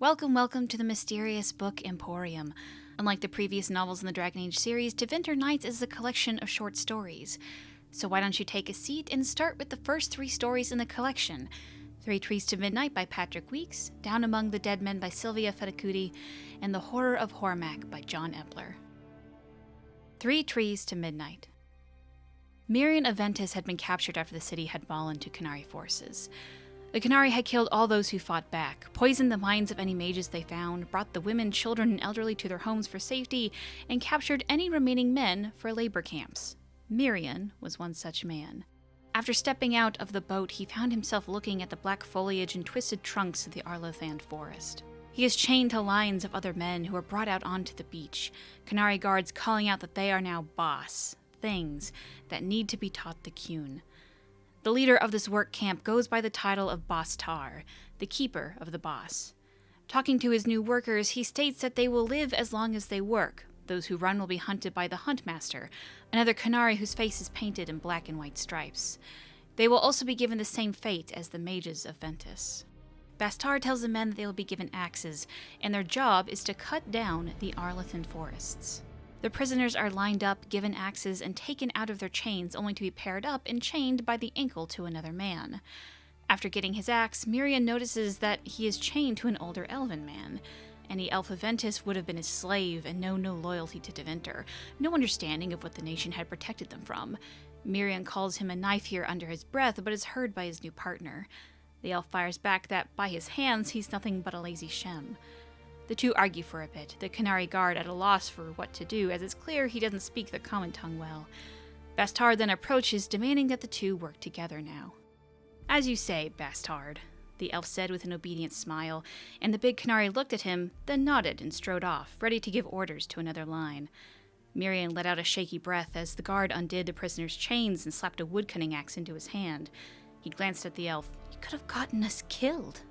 Welcome to the mysterious Book Emporium. Unlike the previous novels in the Dragon Age series, Tevinter Nights is a collection of short stories. So why don't you take a seat and start with the first 3 stories in the collection. 3 Trees to Midnight by Patrick Weeks, Down Among the Dead Men by Sylvia Feketekuty, and The Horror of Hormak by John Epler. 3 Trees to Midnight. Mirian of Ventus had been captured after the city had fallen to Qunari forces. The Qunari had killed all those who fought back, poisoned the minds of any mages they found, brought the women, children, and elderly to their homes for safety, and captured any remaining men for labor camps. Mirian was one such man. After stepping out of the boat, he found himself looking at the black foliage and twisted trunks of the Arlothan forest. He is chained to lines of other men who are brought out onto the beach, Qunari guards calling out that they are now boss, things that need to be taught the Qun. The leader of this work camp goes by the title of bas-taar, the keeper of the boss. Talking to his new workers, he states that they will live as long as they work. Those who run will be hunted by the Huntmaster, another Qunari whose face is painted in black and white stripes. They will also be given the same fate as the mages of Ventus. Bas-taard tells the men that they will be given axes, and their job is to cut down the Arlothan forests. The prisoners are lined up, given axes, and taken out of their chains, only to be paired up and chained by the ankle to another man. After getting his axe, Mirian notices that he is chained to an older elven man. Any elf of Ventus would have been his slave and know no loyalty to Tevinter, no understanding of what the nation had protected them from. Mirian calls him a knife here under his breath, but is heard by his new partner. The elf fires back that, by his hands, he's nothing but a lazy shem. The two argue for a bit, the Qunari guard at a loss for what to do, as it's clear he doesn't speak the common tongue well. Bas-taard then approaches, demanding that the two work together now. "As you say, Bas-taard," the elf said with an obedient smile, and the big Qunari looked at him, then nodded and strode off, ready to give orders to another line. Mirian let out a shaky breath as the guard undid the prisoner's chains and slapped a woodcutting axe into his hand. He glanced at the elf. "You could have gotten us killed."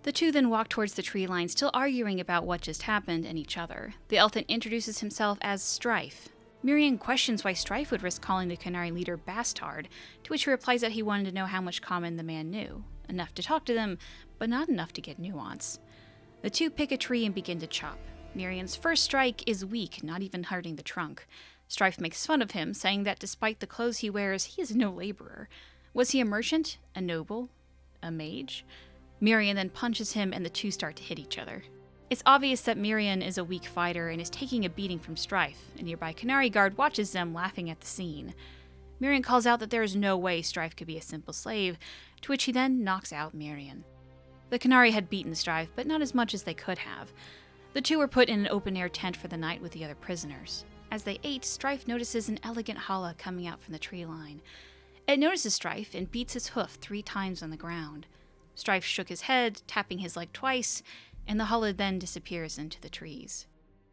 The two then walk towards the tree line, still arguing about what just happened and each other. The elf then introduces himself as Strife. Mirian questions why Strife would risk calling the Qunari leader bas-taard, to which he replies that he wanted to know how much common the man knew. Enough to talk to them, but not enough to get nuance. The two pick a tree and begin to chop. Mirian's first strike is weak, not even hurting the trunk. Strife makes fun of him, saying that despite the clothes he wears, he is no laborer. Was he a merchant? A noble? A mage? Mirian then punches him and the two start to hit each other. It's obvious that Mirian is a weak fighter and is taking a beating from Strife. A nearby Qunari guard watches them, laughing at the scene. Mirian calls out that there is no way Strife could be a simple slave, to which he then knocks out Mirian. The Qunari had beaten Strife, but not as much as they could have. The two were put in an open-air tent for the night with the other prisoners. As they ate, Strife notices an elegant holla coming out from the tree line. It notices Strife and beats his hoof 3 times on the ground. Strife shook his head, tapping his leg twice, and the holla then disappears into the trees.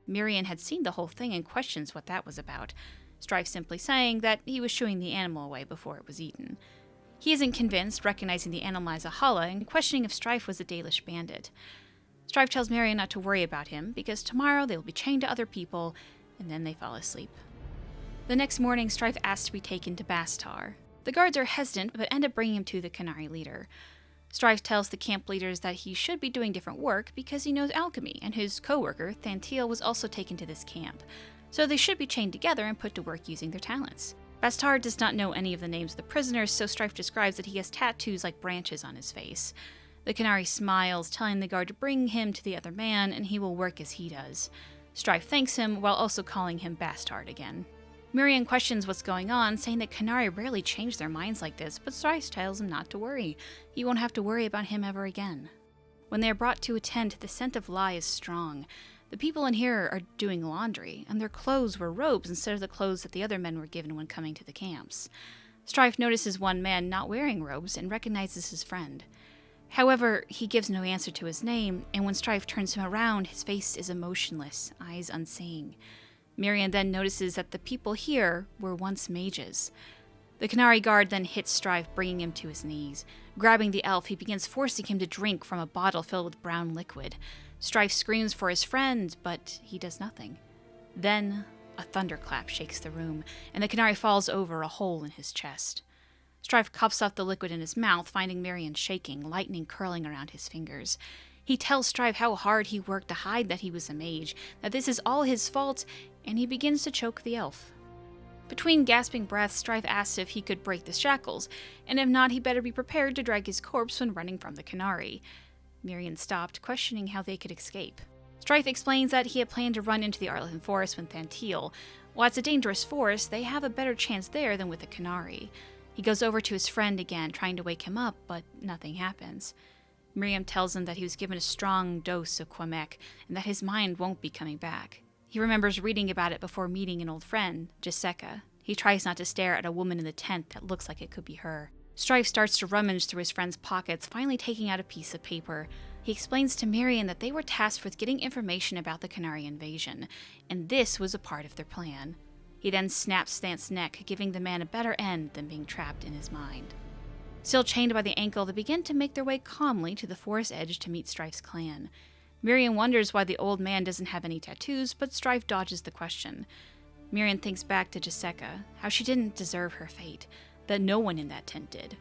Mirian had seen the whole thing and questions what that was about, Strife simply saying that he was shooing the animal away before it was eaten. He isn't convinced, recognizing the animal as a holla and questioning if Strife was a Dalish bandit. Strife tells Mirian not to worry about him, because tomorrow they will be chained to other people, and then they fall asleep. The next morning, Strife asks to be taken to bas-taar. The guards are hesitant, but end up bringing him to the Qunari leader. Strife tells the camp leaders that he should be doing different work because he knows alchemy, and his co-worker, Thantiel, was also taken to this camp. So they should be chained together and put to work using their talents. Bas-taard does not know any of the names of the prisoners, so Strife describes that he has tattoos like branches on his face. The Qunari smiles, telling the guard to bring him to the other man, and he will work as he does. Strife thanks him, while also calling him bas-taard again. Mirian questions what's going on, saying that Qunari rarely change their minds like this, but Strife tells him not to worry. He won't have to worry about him ever again. When they are brought to a tent, the scent of lye is strong. The people in here are doing laundry, and their clothes were robes instead of the clothes that the other men were given when coming to the camps. Strife notices one man not wearing robes and recognizes his friend. However, he gives no answer to his name, and when Strife turns him around, his face is emotionless, eyes unseeing. Mirian then notices that the people here were once mages. The Qunari guard then hits Strife, bringing him to his knees. Grabbing the elf, he begins forcing him to drink from a bottle filled with brown liquid. Strife screams for his friend, but he does nothing. Then, a thunderclap shakes the room, and the Qunari falls over a hole in his chest. Strife coughs up the liquid in his mouth, finding Mirian shaking, lightning curling around his fingers. He tells Strife how hard he worked to hide that he was a mage, that this is all his fault, and he begins to choke the elf. Between gasping breaths, Strife asks if he could break the shackles, and if not, he better be prepared to drag his corpse when running from the Canary. Miriam stopped, questioning how they could escape. Strife explains that he had planned to run into the Arlothan Forest with Thantil. While it's a dangerous forest, they have a better chance there than with the Canary. He goes over to his friend again, trying to wake him up, but nothing happens. Miriam tells him that he was given a strong dose of Quebec, and that his mind won't be coming back. He remembers reading about it before meeting an old friend, Jessica. He tries not to stare at a woman in the tent that looks like it could be her. Strife starts to rummage through his friend's pockets, finally taking out a piece of paper. He explains to Miriam that they were tasked with getting information about the Canary invasion, and this was a part of their plan. He then snaps Thant's neck, giving the man a better end than being trapped in his mind. Still chained by the ankle, they begin to make their way calmly to the forest edge to meet Strife's clan. Miriam wonders why the old man doesn't have any tattoos, but Strife dodges the question. Miriam thinks back to Jessica, how she didn't deserve her fate, that no one in that tent did.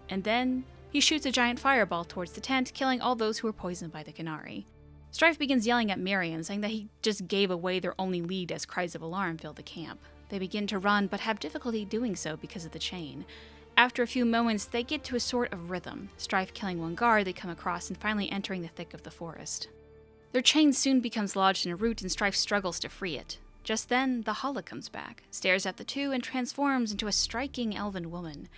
And then, he shoots a giant fireball towards the tent, killing all those who were poisoned by the Canary. Strife begins yelling at Miriam, saying that he just gave away their only lead as cries of alarm fill the camp. They begin to run, but have difficulty doing so because of the chain. After a few moments, they get to a sort of rhythm, Strife killing one guard they come across and finally entering the thick of the forest. Their chain soon becomes lodged in a root and Strife struggles to free it. Just then, the Hala comes back, stares at the two, and transforms into a striking elven woman.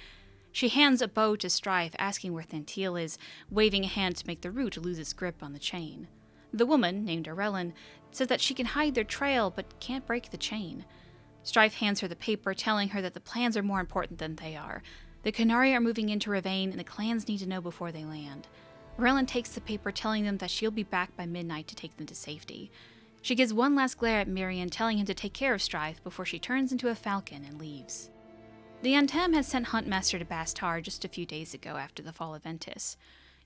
She hands a bow to Strife, asking where Thantil is, waving a hand to make the root lose its grip on the chain. The woman, named Arellen, says that she can hide their trail, but can't break the chain. Strife hands her the paper, telling her that the plans are more important than they are. The Canary are moving into Ravane, and the clans need to know before they land. Arellen takes the paper, telling them that she'll be back by midnight to take them to safety. She gives one last glare at Miriam, telling him to take care of Strife before she turns into a falcon and leaves. The Untam had sent Huntmaster to bas-taard just a few days ago after the fall of Ventus.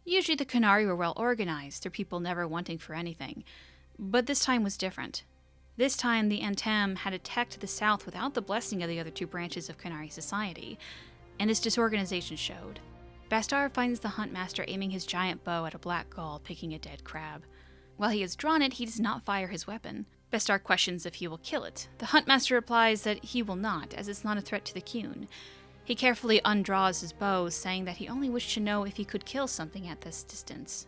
Usually the Canary were well organized, their people never wanting for anything. But this time was different. This time the Untam had attacked to the south without the blessing of the other two branches of Canary society, and its disorganization showed. Bas-taard finds the Huntmaster aiming his giant bow at a black gull picking a dead crab. While he has drawn it, he does not fire his weapon. Bas-taard questions if he will kill it. The Huntmaster replies that he will not, as it's not a threat to the Qun. He carefully undraws his bow, saying that he only wished to know if he could kill something at this distance.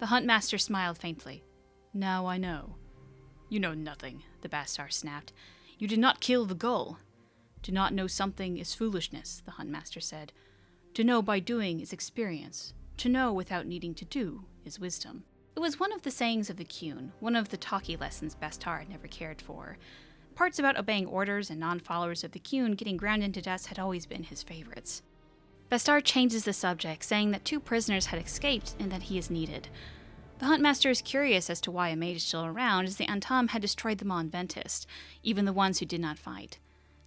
The Huntmaster smiled faintly. "Now I know." "You know nothing," the bas-taard snapped. "You did not kill the gull." "To not know something is foolishness," the Huntmaster said. "To know by doing is experience. To know without needing to do is wisdom." It was one of the sayings of the Qun, one of the talkie lessons bas-taard never cared for. Parts about obeying orders and non-followers of the Qun getting ground into dust had always been his favorites. Bas-taard changes the subject, saying that 2 prisoners had escaped and that he is needed. The Huntmaster is curious as to why a mage is still around, as the Untam had destroyed them all in Ventus, even the ones who did not fight.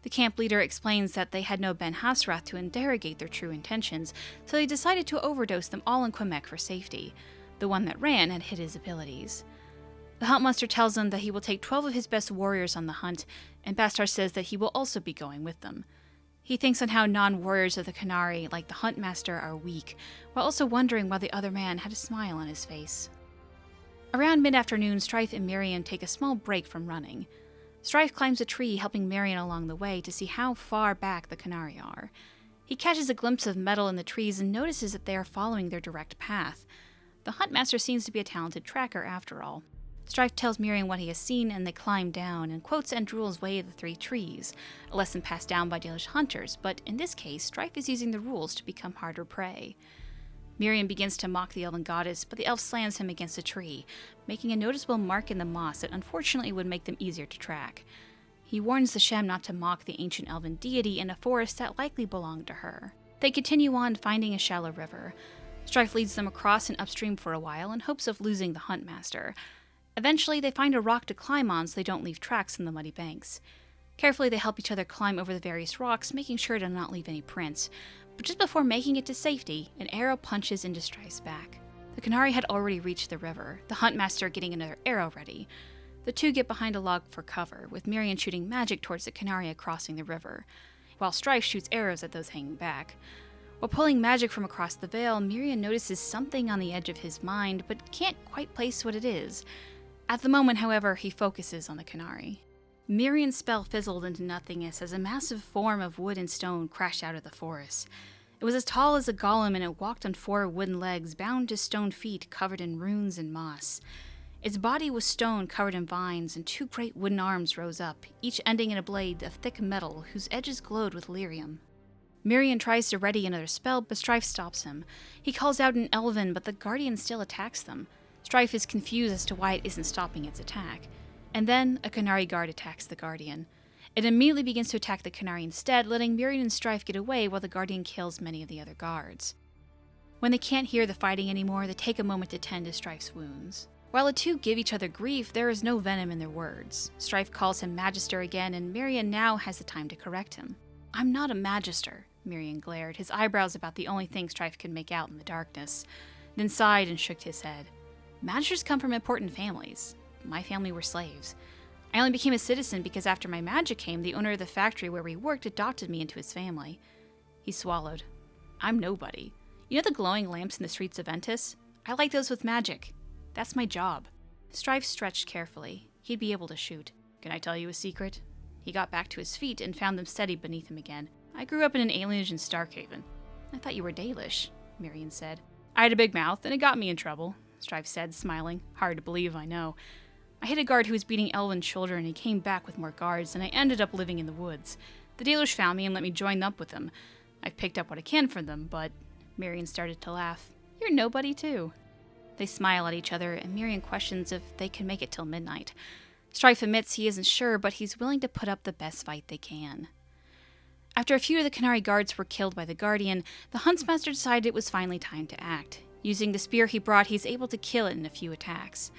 The camp leader explains that they had no Ben Hasrath to interrogate their true intentions, so they decided to overdose them all in Quebec for safety. The one that ran had hid his abilities. The Huntmaster tells them that he will take 12 of his best warriors on the hunt, and bas-taard says that he will also be going with them. He thinks on how non-warriors of the Canary, like the Huntmaster, are weak, while also wondering why the other man had a smile on his face. Around mid-afternoon, Strife and Miriam take a small break from running. Strife climbs a tree, helping Miriam along the way to see how far back the Canary are. He catches a glimpse of metal in the trees and notices that they are following their direct path. The Huntmaster seems to be a talented tracker after all. Strife tells Miriam what he has seen, and they climb down, and quotes Andrul's Way of the 3 Trees, a lesson passed down by Dalish hunters, but in this case, Strife is using the rules to become harder prey. Miriam begins to mock the elven goddess, but the elf slams him against a tree, making a noticeable mark in the moss that unfortunately would make them easier to track. He warns the Shem not to mock the ancient elven deity in a forest that likely belonged to her. They continue on, finding a shallow river. Strife leads them across and upstream for a while in hopes of losing the Huntmaster. Eventually, they find a rock to climb on so they don't leave tracks in the muddy banks. Carefully, they help each other climb over the various rocks, making sure to not leave any prints. But just before making it to safety, an arrow punches into Strife's back. The Canary had already reached the river, the Huntmaster getting another arrow ready. The two get behind a log for cover, with Miriam shooting magic towards the Canary crossing the river, while Strife shoots arrows at those hanging back. While pulling magic from across the veil, Miriam notices something on the edge of his mind, but can't quite place what it is. At the moment, however, he focuses on the Canary. Miriam's spell fizzled into nothingness as a massive form of wood and stone crashed out of the forest. It was as tall as a golem, and it walked on 4 wooden legs bound to stone feet covered in runes and moss. Its body was stone covered in vines, and 2 great wooden arms rose up, each ending in a blade of thick metal whose edges glowed with lyrium. Miriam tries to ready another spell, but Strife stops him. He calls out in Elven, but the Guardian still attacks them. Strife is confused as to why it isn't stopping its attack. And then a Canary guard attacks the Guardian. It immediately begins to attack the Canary instead, letting Miriam and Strife get away while the Guardian kills many of the other guards. When they can't hear the fighting anymore, they take a moment to tend to Strife's wounds. While the two give each other grief, there is no venom in their words. Strife calls him Magister again, and Miriam now has the time to correct him. "I'm not a Magister," Miriam glared, his eyebrows about the only thing Strife could make out in the darkness, then sighed and shook his head. "Magisters come from important families. My family were slaves. I only became a citizen because after my magic came, the owner of the factory where we worked adopted me into his family." He swallowed. "I'm nobody. You know the glowing lamps in the streets of Ventus? I like those with magic. That's my job." Strife stretched carefully. He'd be able to shoot. "Can I tell you a secret?" He got back to his feet and found them steady beneath him again. "I grew up in an alienage in Starkhaven." "I thought you were Dalish," Miriam said. "I had a big mouth, and it got me in trouble," Strife said, smiling. "Hard to believe, I know. I hit a guard who was beating elven children, and he came back with more guards, and I ended up living in the woods. The Dalish found me and let me join up with them. I've picked up what I can from them, but..." Miriam started to laugh. "You're nobody, too." They smile at each other, and Miriam questions if they can make it till midnight. Strife admits he isn't sure, but he's willing to put up the best fight they can. After a few of the Canary guards were killed by the Guardian, the Huntsmaster decided it was finally time to act. Using the spear he brought, he's able to kill it in a few attacks.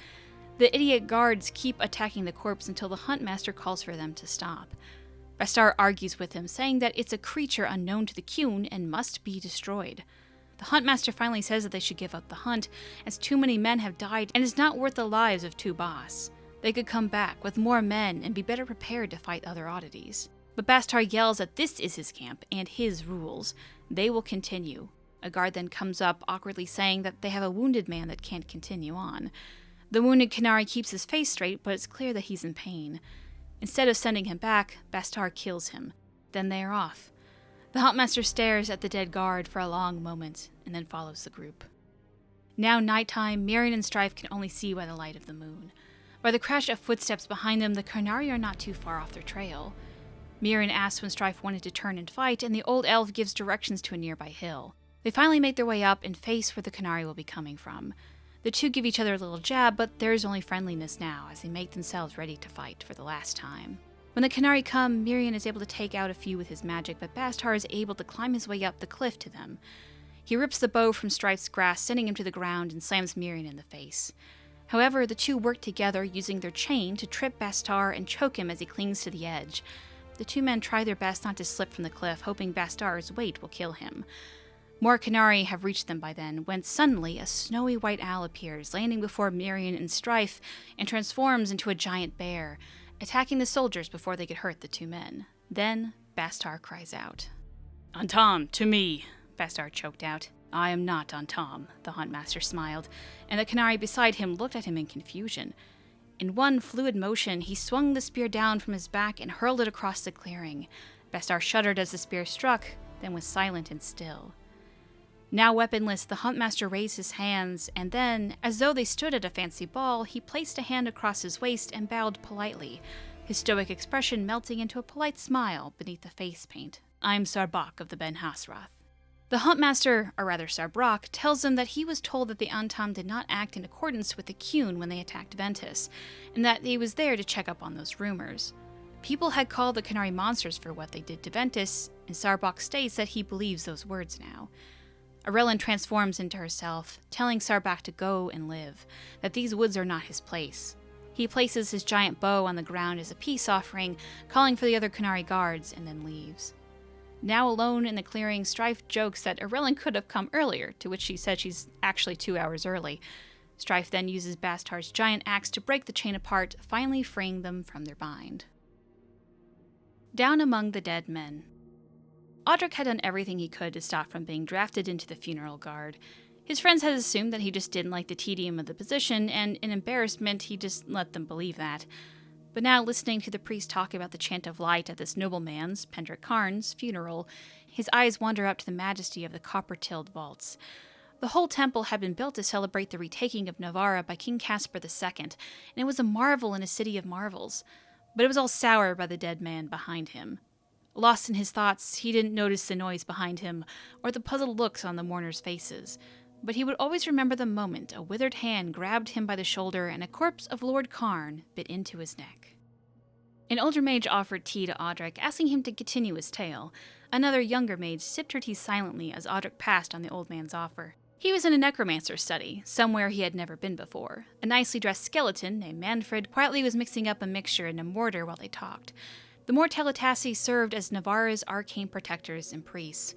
The idiot guards keep attacking the corpse until the Huntmaster calls for them to stop. bas-taar argues with him, saying that it's a creature unknown to the Qun and must be destroyed. The Huntmaster finally says that they should give up the hunt, as too many men have died and it's not worth the lives of 2 boss. They could come back with more men and be better prepared to fight other oddities. But bas-taar yells that this is his camp and his rules. They will continue. A guard then comes up, awkwardly saying that they have a wounded man that can't continue on. The wounded Canary keeps his face straight, but it's clear that he's in pain. Instead of sending him back, bas-taar kills him. Then they are off. The Huntmaster stares at the dead guard for a long moment, and then follows the group. Now nighttime, Miriam and Strife can only see by the light of the moon. By the crash of footsteps behind them, the Canary are not too far off their trail. Miriam asks when Strife wanted to turn and fight, and the old elf gives directions to a nearby hill. They finally make their way up and face where the Canary will be coming from. The two give each other a little jab, but there is only friendliness now as they make themselves ready to fight for the last time. When the Canary come, Miriam is able to take out a few with his magic, but bas-taar is able to climb his way up the cliff to them. He rips the bow from Strife's grasp, sending him to the ground, and slams Miriam in the face. However, the two work together, using their chain to trip bas-taar and choke him as he clings to the edge. The 2 men try their best not to slip from the cliff, hoping bas-taar's weight will kill him. More Canary have reached them by then, when suddenly a snowy white owl appears, landing before Miriam and Strife, and transforms into a giant bear, attacking the soldiers before they could hurt the 2 men. Then, bas-taar cries out. "Antam, to me," bas-taar choked out. "I am not Antam," the Huntmaster smiled, and the Canary beside him looked at him in confusion. In one fluid motion, he swung the spear down from his back and hurled it across the clearing. Bas-taar shuddered as the spear struck, then was silent and still. Now weaponless, the Huntmaster raised his hands, and then, as though they stood at a fancy ball, he placed a hand across his waist and bowed politely, his stoic expression melting into a polite smile beneath the face paint. "I'm Sarbak of the Ben Hasrath." The Huntmaster, or rather Sarbrak, tells them that he was told that the Antam did not act in accordance with the Qun when they attacked Ventus, and that he was there to check up on those rumors. People had called the Canary monsters for what they did to Ventus, and Sarbak states that he believes those words now. Arellan transforms into herself, telling Sarbak to go and live, that these woods are not his place. He places his giant bow on the ground as a peace offering, calling for the other Canary guards, and then leaves. Now alone in the clearing, Strife jokes that Arellan could have come earlier, to which she said she's actually 2 hours early. Strife then uses bas-taar's giant axe to break the chain apart, finally freeing them from their bind. Down among the dead men. Audric had done everything he could to stop from being drafted into the funeral guard. His friends had assumed that he just didn't like the tedium of the position, and in embarrassment, he just let them believe that. But now, listening to the priest talk about the chant of light at this nobleman's, Pendrick Carn's, funeral, his eyes wander up to the majesty of the copper-tilled vaults. The whole temple had been built to celebrate the retaking of Navarra by King Caspar II, and it was a marvel in a city of marvels. But it was all soured by the dead man behind him. Lost in his thoughts, he didn't notice the noise behind him, or the puzzled looks on the mourners' faces. But he would always remember the moment a withered hand grabbed him by the shoulder and a corpse of Lord Carn bit into his neck. An older mage offered tea to Audric, asking him to continue his tale. Another younger mage sipped her tea silently as Audric passed on the old man's offer. He was in a necromancer's study, somewhere he had never been before. A nicely dressed skeleton named Manfred quietly was mixing up a mixture in a mortar while they talked. The Mortalitassi served as Navarra's arcane protectors and priests.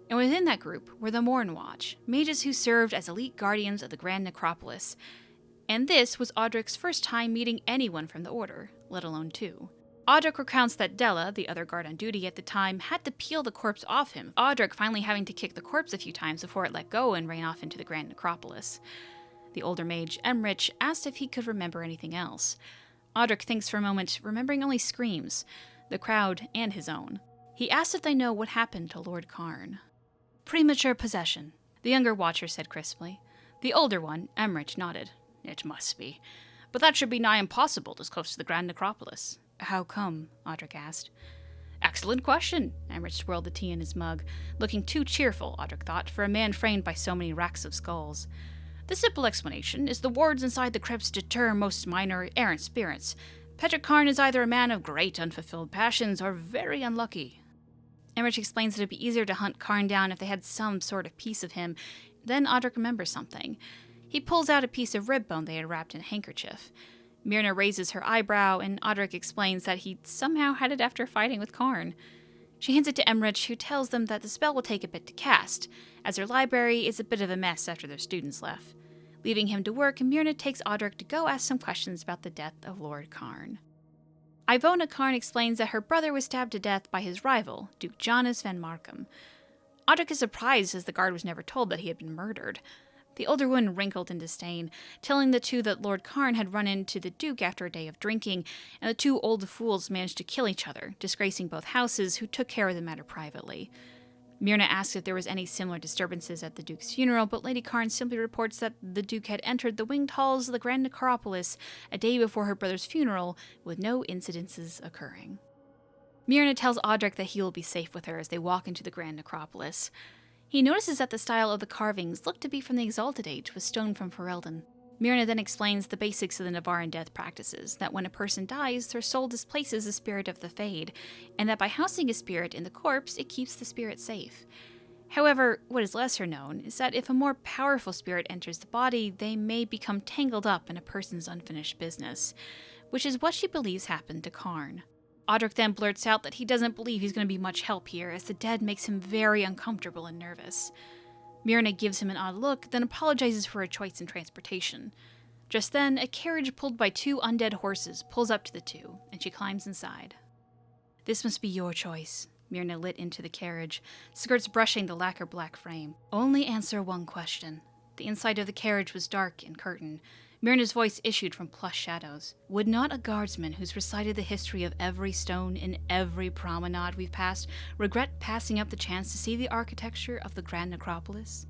And within that group were the Morn Watch, mages who served as elite guardians of the Grand Necropolis. And this was Audric's first time meeting anyone from the Order, let alone two. Audric recounts that Della, the other guard on duty at the time, had to peel the corpse off him, Audric finally having to kick the corpse a few times before it let go and ran off into the Grand Necropolis. The older mage, Emrich, asked if he could remember anything else. Audric thinks for a moment, remembering only screams, the crowd and his own. He asked if they know what happened to Lord Carn. Premature possession, the younger watcher said crisply. The older one, Emrich, nodded. It must be. But that should be nigh impossible this close to the Grand Necropolis. How come? Audric asked. Excellent question. Emrich swirled the tea in his mug, looking too cheerful, Audric thought, for a man framed by so many racks of skulls. The simple explanation is the wards inside the crypts deter most minor errant spirits. Pendrick Carn is either a man of great unfulfilled passions or very unlucky. Emrich explains that it would be easier to hunt Carn down if they had some sort of piece of him. Then Audric remembers something. He pulls out a piece of rib bone they had wrapped in a handkerchief. Myrna raises her eyebrow, and Audric explains that he somehow had it after fighting with Carn. She hands it to Emrich, who tells them that the spell will take a bit to cast, as their library is a bit of a mess after their students left. Leaving him to work, Myrna takes Audric to go ask some questions about the death of Lord Carn. Ivona Carn explains that her brother was stabbed to death by his rival, Duke Jonas van Markham. Audric is surprised as the guard was never told that he had been murdered. The older woman wrinkled in disdain, telling the two that Lord Carn had run into the Duke after a day of drinking, and the two old fools managed to kill each other, disgracing both houses, who took care of the matter privately. Myrna asks if there was any similar disturbances at the Duke's funeral, but Lady Carn simply reports that the Duke had entered the winged halls of the Grand Necropolis a day before her brother's funeral, with no incidences occurring. Myrna tells Audric that he will be safe with her as they walk into the Grand Necropolis. He notices that the style of the carvings look to be from the Exalted Age, with stone from Ferelden. Myrna then explains the basics of the Navarran death practices, that when a person dies, their soul displaces the spirit of the Fade, and that by housing a spirit in the corpse, it keeps the spirit safe. However, what is lesser known is that if a more powerful spirit enters the body, they may become tangled up in a person's unfinished business, which is what she believes happened to Carn. Audric then blurts out that he doesn't believe he's going to be much help here, as the dead makes him very uncomfortable and nervous. Myrna gives him an odd look, then apologizes for her choice in transportation. Just then, a carriage pulled by two undead horses pulls up to the two, and she climbs inside. This must be your choice. Myrna lit into the carriage, skirts brushing the lacquer black frame. Only answer one question. The inside of the carriage was dark and curtained. Myrna's voice issued from plush shadows. Would not a guardsman who's recited the history of every stone in every promenade we've passed regret passing up the chance to see the architecture of the Grand Necropolis?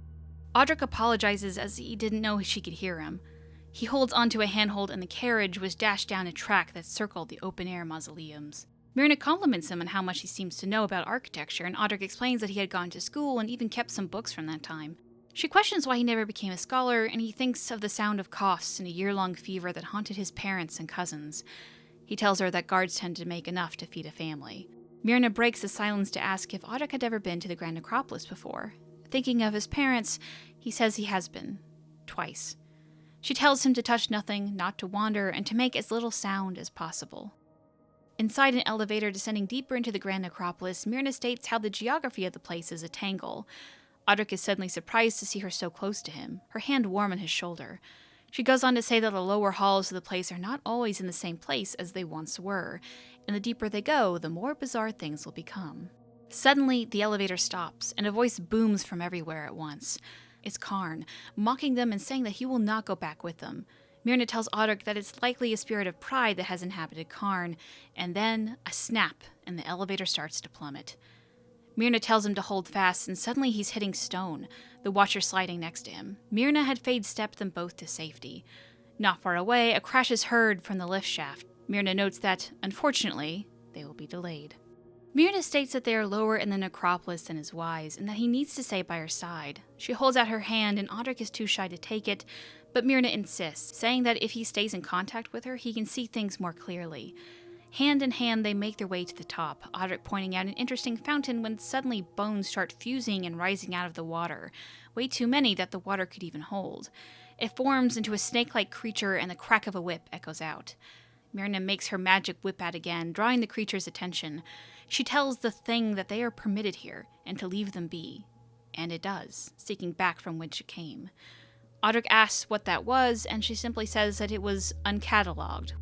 Audric apologizes as he didn't know she could hear him. He holds onto a handhold and the carriage was dashed down a track that circled the open-air mausoleums. Myrna compliments him on how much he seems to know about architecture, and Audric explains that he had gone to school and even kept some books from that time. She questions why he never became a scholar, and he thinks of the sound of coughs and a year-long fever that haunted his parents and cousins. He tells her that guards tend to make enough to feed a family. Myrna breaks the silence to ask if Audric had ever been to the Grand Necropolis before. Thinking of his parents, he says he has been. Twice. She tells him to touch nothing, not to wander, and to make as little sound as possible. Inside an elevator descending deeper into the Grand Necropolis, Myrna states how the geography of the place is a tangle. Audric is suddenly surprised to see her so close to him, her hand warm on his shoulder. She goes on to say that the lower halls of the place are not always in the same place as they once were, and the deeper they go, the more bizarre things will become. Suddenly, the elevator stops, and a voice booms from everywhere at once. It's Karn, mocking them and saying that he will not go back with them. Myrna tells Audric that it's likely a spirit of pride that has inhabited Karn, and then a snap, and the elevator starts to plummet. Myrna tells him to hold fast, and suddenly he's hitting stone, the Watcher sliding next to him. Myrna had fade-stepped them both to safety. Not far away, a crash is heard from the lift shaft. Myrna notes that, unfortunately, they will be delayed. Myrna states that they are lower in the necropolis than is wise, and that he needs to stay by her side. She holds out her hand, and Audric is too shy to take it, but Myrna insists, saying that if he stays in contact with her, he can see things more clearly. Hand in hand, they make their way to the top, Audric pointing out an interesting fountain when suddenly bones start fusing and rising out of the water, way too many that the water could even hold. It forms into a snake-like creature, and the crack of a whip echoes out. Myrna makes her magic whip out again, drawing the creature's attention. She tells the thing that they are permitted here, and to leave them be. And it does, seeking back from whence it came. Audric asks what that was, and she simply says that it was uncatalogued.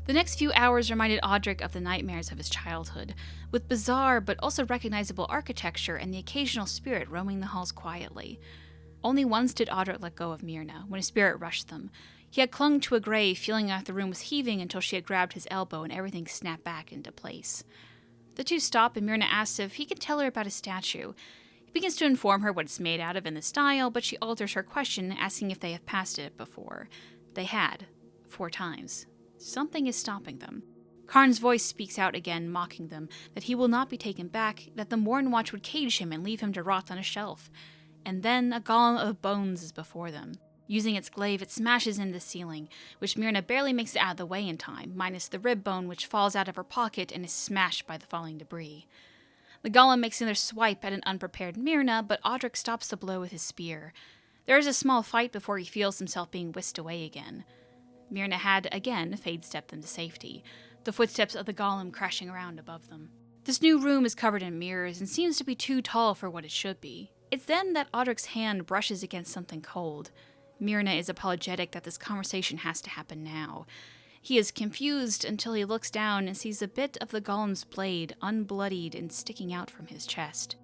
The next few hours reminded Audric of the nightmares of his childhood, with bizarre but also recognizable architecture and the occasional spirit roaming the halls quietly. Only once did Audric let go of Myrna, when a spirit rushed them. He had clung to a grave, feeling like the room was heaving until she had grabbed his elbow and everything snapped back into place. The two stop, and Myrna asks if he can tell her about a statue. He begins to inform her what it's made out of and the style, but she alters her question, asking if they have passed it before. They had, 4 times. Something is stopping them. Karn's voice speaks out again, mocking them, that he will not be taken back, that the Morn Watch would cage him and leave him to rot on a shelf. And then a golem of bones is before them. Using its glaive, it smashes into the ceiling, which Myrna barely makes it out of the way in time, minus the rib bone which falls out of her pocket and is smashed by the falling debris. The golem makes another swipe at an unprepared Myrna, but Audric stops the blow with his spear. There is a small fight before he feels himself being whisked away again. Myrna had, again, fade-stepped them to safety, the footsteps of the golem crashing around above them. This new room is covered in mirrors and seems to be too tall for what it should be. It's then that Audric's hand brushes against something cold. Myrna is apologetic that this conversation has to happen now. He is confused until he looks down and sees a bit of the golem's blade, unbloodied and sticking out from his chest.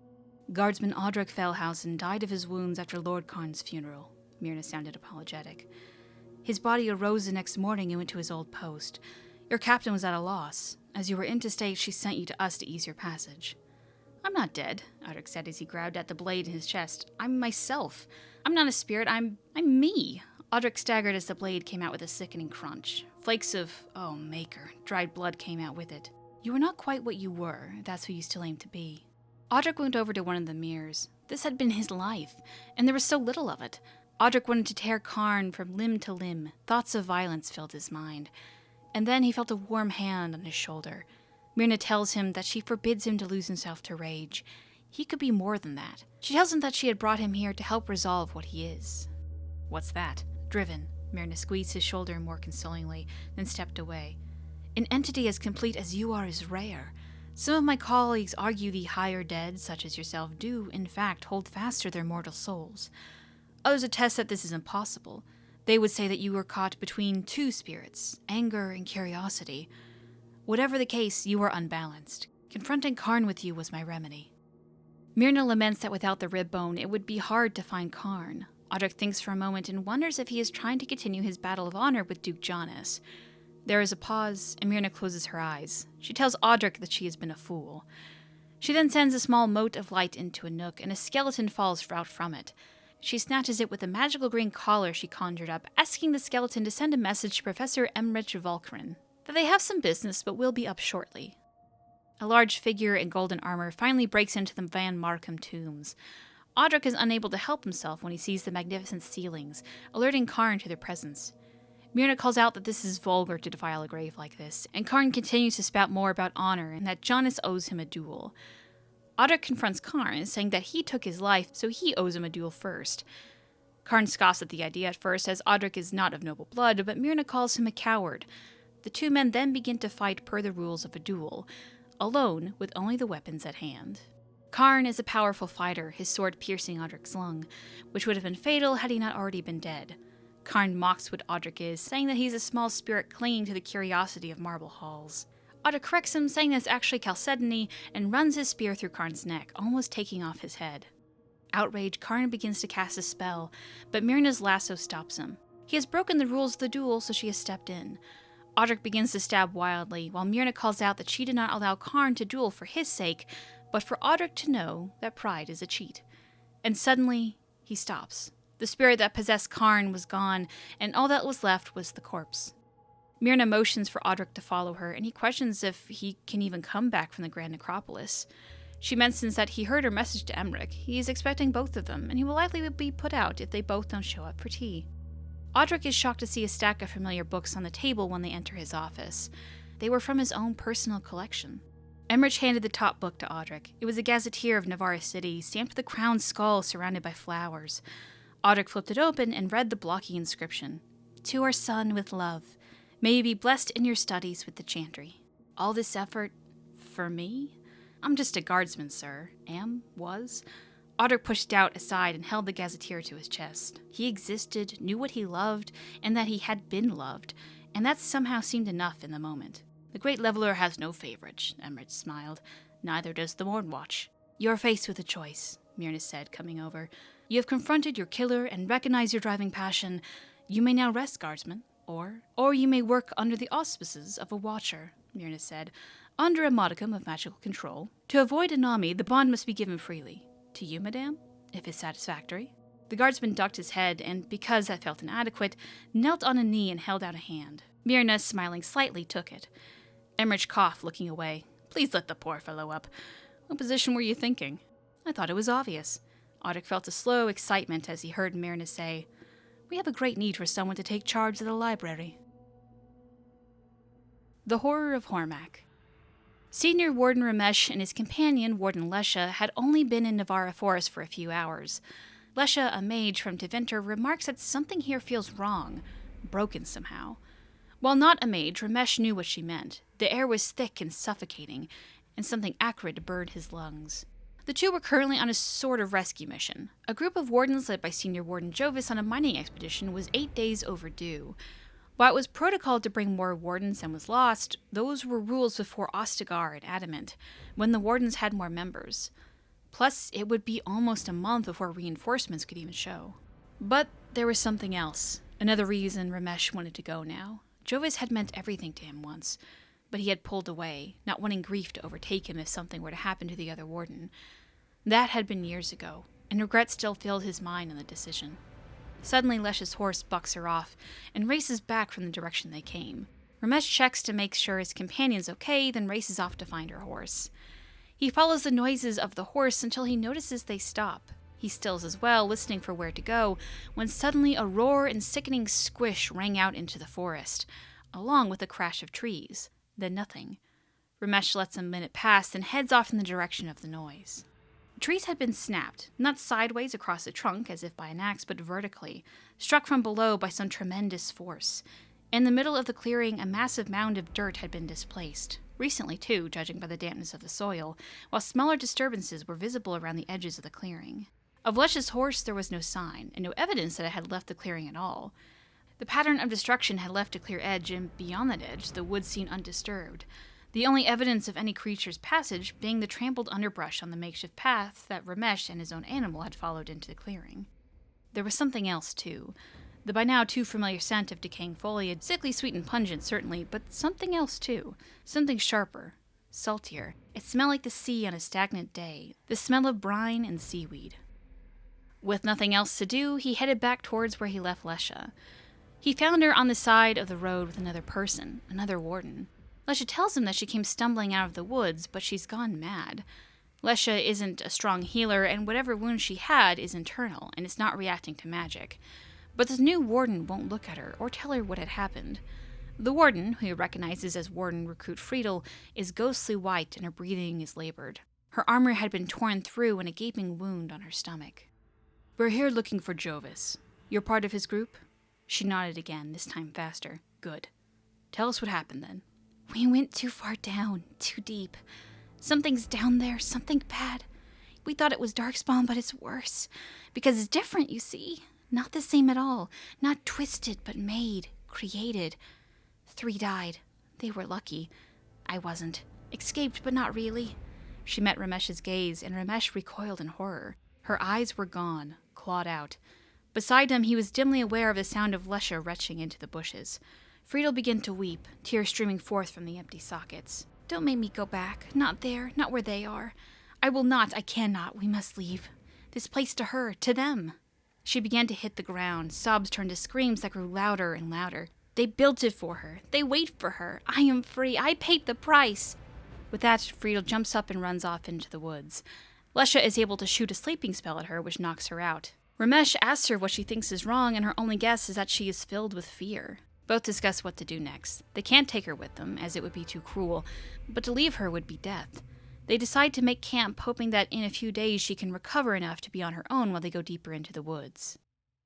Guardsman Audric Fellhausen died of his wounds after Lord Karn's funeral. Myrna sounded apologetic. His body arose the next morning and went to his old post. Your captain was at a loss. As you were interstate, she sent you to us to ease your passage. I'm not dead, Audric said as he grabbed at the blade in his chest. I'm myself. I'm not a spirit, I'm me. Audric staggered as the blade came out with a sickening crunch. Flakes of, oh, maker, dried blood came out with it. You were not quite what you were, if that's who you still aim to be. Audric went over to one of the mirrors. This had been his life, and there was so little of it. Audric wanted to tear Karn from limb to limb. Thoughts of violence filled his mind. And then he felt a warm hand on his shoulder. Myrna tells him that she forbids him to lose himself to rage. He could be more than that. She tells him that she had brought him here to help resolve what he is. What's that? Driven. Myrna squeezed his shoulder more consolingly, then stepped away. An entity as complete as you are is rare. Some of my colleagues argue the higher dead, such as yourself, do, in fact, hold fast to their mortal souls. Others attest that this is impossible. They would say that you were caught between 2 spirits, anger and curiosity. Whatever the case, you are unbalanced. Confronting Karn with you was my remedy. Myrna laments that without the rib bone, it would be hard to find Karn. Audric thinks for a moment and wonders if he is trying to continue his battle of honor with Duke Jonas. There is a pause, and Myrna closes her eyes. She tells Audric that she has been a fool. She then sends a small mote of light into a nook, and a skeleton falls out from it. She snatches it with a magical green collar she conjured up, asking the skeleton to send a message to Professor Emmerich Volkrin, that they have some business but will be up shortly. A large figure in golden armor finally breaks into the Van Markham tombs. Audric is unable to help himself when he sees the magnificent ceilings, alerting Karn to their presence. Myrna calls out that this is vulgar to defile a grave like this, and Karn continues to spout more about honor and that Jonas owes him a duel. Audric confronts Karn, saying that he took his life, so he owes him a duel first. Karn scoffs at the idea at first, as Audric is not of noble blood, but Myrna calls him a coward. The two men then begin to fight per the rules of a duel, alone with only the weapons at hand. Karn is a powerful fighter, his sword piercing Audric's lung, which would have been fatal had he not already been dead. Karn mocks what Audric is, saying that he's a small spirit clinging to the curiosity of marble halls. Otto corrects him, saying it's actually chalcedony, and runs his spear through Karn's neck, almost taking off his head. Outraged, Karn begins to cast a spell, but Myrna's lasso stops him. He has broken the rules of the duel, so she has stepped in. Odric begins to stab wildly, while Myrna calls out that she did not allow Karn to duel for his sake, but for Odric to know that pride is a cheat. And suddenly, he stops. The spirit that possessed Karn was gone, and all that was left was the corpse. Myrna motions for Odric to follow her, and he questions if he can even come back from the Grand Necropolis. She mentions that he heard her message to Emmerich. He is expecting both of them, and he will likely be put out if they both don't show up for tea. Odric is shocked to see a stack of familiar books on the table when they enter his office. They were from his own personal collection. Emmerich handed the top book to Odric. It was a gazetteer of Navarra City, stamped with a crowned skull surrounded by flowers. Odric flipped it open and read the blocky inscription. To our son with love. May you be blessed in your studies with the chantry. All this effort for me? I'm just a guardsman, sir. Was. Odric pushed doubt aside and held the gazetteer to his chest. He existed, knew what he loved, and that he had been loved, and that somehow seemed enough in the moment. The great leveler has no favorites, Emmerich smiled. Neither does the Mornwatch. You are faced with a choice, Myrna said, coming over. You have confronted your killer and recognized your driving passion. You may now rest, guardsman. Or you may work under the auspices of a watcher, Myrna said, under a modicum of magical control. To avoid Anami, the bond must be given freely. To you, madame, if it's satisfactory. The guardsman ducked his head, and because that felt inadequate, knelt on a knee and held out a hand. Myrna, smiling slightly, took it. Emmerich coughed, looking away. Please let the poor fellow up. What position were you thinking? I thought it was obvious. Odric felt a slow excitement as he heard Myrna say, We have a great need for someone to take charge of the library. The Horror of Hormak. Senior Warden Ramesh and his companion, Warden Lesha, had only been in Navarra Forest for a few hours. Lesha, a mage from Tevinter, remarks that something here feels wrong, broken somehow. While not a mage, Ramesh knew what she meant. The air was thick and suffocating, and something acrid burned his lungs. The two were currently on a sort of rescue mission. A group of wardens led by Senior Warden Jovis on a mining expedition was 8 days overdue. While it was protocol to bring more wardens than was lost, those were rules before Ostagar and Adamant, when the wardens had more members. Plus, it would be almost a month before reinforcements could even show. But there was something else. Another reason Ramesh wanted to go now. Jovis had meant everything to him once, but he had pulled away, not wanting grief to overtake him if something were to happen to the other warden. That had been years ago, and regret still filled his mind on the decision. Suddenly, Lesha's horse bucks her off and races back from the direction they came. Ramesh checks to make sure his companion's okay, then races off to find her horse. He follows the noises of the horse until he notices they stop. He stills as well, listening for where to go, when suddenly a roar and sickening squish rang out into the forest, along with a crash of trees. Then nothing. Ramesh lets a minute pass and heads off in the direction of the noise. Trees had been snapped, not sideways across the trunk as if by an axe, but vertically, struck from below by some tremendous force. In the middle of the clearing, a massive mound of dirt had been displaced. Recently, too, judging by the dampness of the soil, while smaller disturbances were visible around the edges of the clearing. Of Lesha's horse there was no sign, and no evidence that it had left the clearing at all. The pattern of destruction had left a clear edge, and beyond that edge, the woods seemed undisturbed. The only evidence of any creature's passage being the trampled underbrush on the makeshift path that Ramesh and his own animal had followed into the clearing. There was something else, too. The by now too familiar scent of decaying foliage, sickly sweet and pungent, certainly, but something else, too. Something sharper, saltier. It smelled like the sea on a stagnant day, the smell of brine and seaweed. With nothing else to do, he headed back towards where he left Lesha. He found her on the side of the road with another person, another warden. Lesha tells him that she came stumbling out of the woods, but she's gone mad. Lesha isn't a strong healer, and whatever wound she had is internal, and it's not reacting to magic. But this new warden won't look at her or tell her what had happened. The warden, who he recognizes as Warden Recruit Friedel, is ghostly white and her breathing is labored. Her armor had been torn through and a gaping wound on her stomach. We're here looking for Jovis. You're part of his group? She nodded again, this time faster. Good. Tell us what happened then. We went too far down, too deep. Something's down there, something bad. We thought it was Darkspawn, but it's worse. Because it's different, you see. Not the same at all. Not twisted, but made, created. 3 died. They were lucky. I wasn't. Escaped, but not really. She met Ramesh's gaze, and Ramesh recoiled in horror. Her eyes were gone, clawed out. Beside him, he was dimly aware of the sound of Lesha retching into the bushes. Friedel began to weep, tears streaming forth from the empty sockets. Don't make me go back. Not there, not where they are. I will not, I cannot, we must leave. This place to her, to them. She began to hit the ground. Sobs turned to screams that grew louder and louder. They built it for her. They wait for her. I am free. I paid the price. With that, Friedel jumps up and runs off into the woods. Lesha is able to shoot a sleeping spell at her, which knocks her out. Ramesh asks her what she thinks is wrong, and her only guess is that she is filled with fear. Both discuss what to do next. They can't take her with them, as it would be too cruel, but to leave her would be death. They decide to make camp, hoping that in a few days she can recover enough to be on her own while they go deeper into the woods.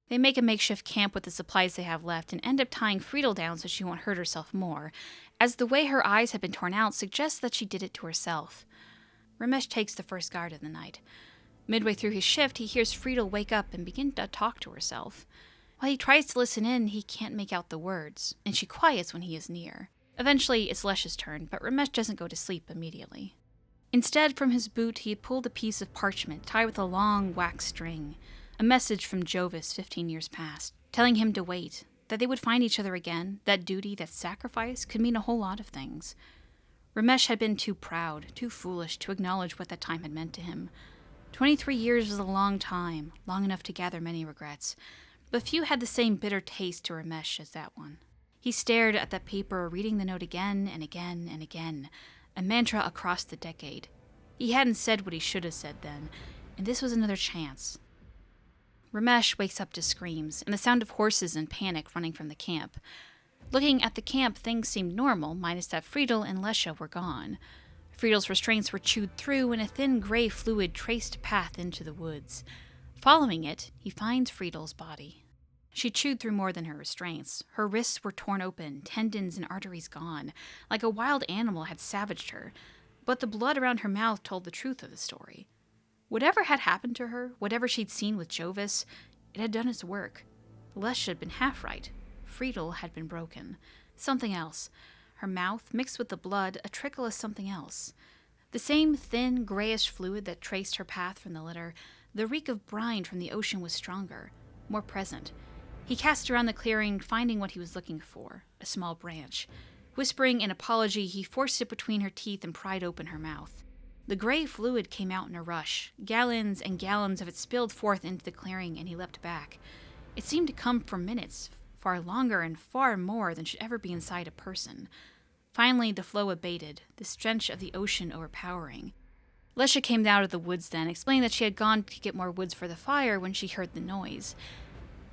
They make a makeshift camp with the supplies they have left and end up tying Friedel down so she won't hurt herself more, as the way her eyes have been torn out suggests that she did it to herself. Ramesh takes the first guard of the night. Midway through his shift, he hears Friedel wake up and begin to talk to herself. While he tries to listen in, he can't make out the words, and she quiets when he is near. Eventually, it's Lesha's turn, but Ramesh doesn't go to sleep immediately. Instead, from his boot, he had pulled a piece of parchment tied with a long wax string, a message from Jovis 15 years past, telling him to wait, that they would find each other again, that duty, that sacrifice could mean a whole lot of things. Ramesh had been too proud, too foolish to acknowledge what that time had meant to him. 23 years was a long time, long enough to gather many regrets, but few had the same bitter taste to Ramesh as that one. He stared at that paper, reading the note again and again and again, a mantra across the decade. He hadn't said what he should have said then, and this was another chance. Ramesh wakes up to screams and the sound of horses in panic running from the camp. Looking at the camp, things seemed normal, minus that Friedel and Lesha were gone. Friedel's restraints were chewed through, and a thin gray fluid traced a path into the woods. Following it, he finds Friedel's body. She chewed through more than her restraints. Her wrists were torn open, tendons and arteries gone, like a wild animal had savaged her, but the blood around her mouth told the truth of the story. Whatever had happened to her, whatever she'd seen with Jovis, it had done its work. Lesha had been half right. Friedel had been broken. Something else. Her mouth, mixed with the blood, a trickle of something else. The same thin, grayish fluid that traced her path from the litter, the reek of brine from the ocean was stronger, more present. He cast around the clearing, finding what he was looking for, a small branch. Whispering an apology, he forced it between her teeth and pried open her mouth. The gray fluid came out in a rush. Gallons and gallons of it spilled forth into the clearing, and he leapt back. It seemed to come for minutes, far longer and far more than should ever be inside a person. Finally, the flow abated, the stench of the ocean overpowering. Lesha came out of the woods then, explaining that she had gone to get more woods for the fire when she heard the noise.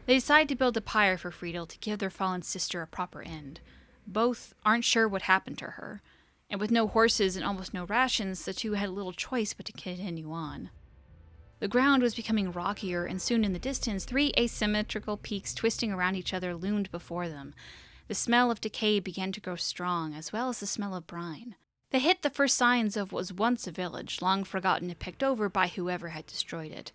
They decide to build a pyre for Friedel to give their fallen sister a proper end. Both aren't sure what happened to her, and with no horses and almost no rations, the two had little choice but to continue on. The ground was becoming rockier, and soon in the distance, 3 asymmetrical peaks twisting around each other loomed before them. The smell of decay began to grow strong, as well as the smell of brine. They hit the first signs of what was once a village, long forgotten and picked over by whoever had destroyed it.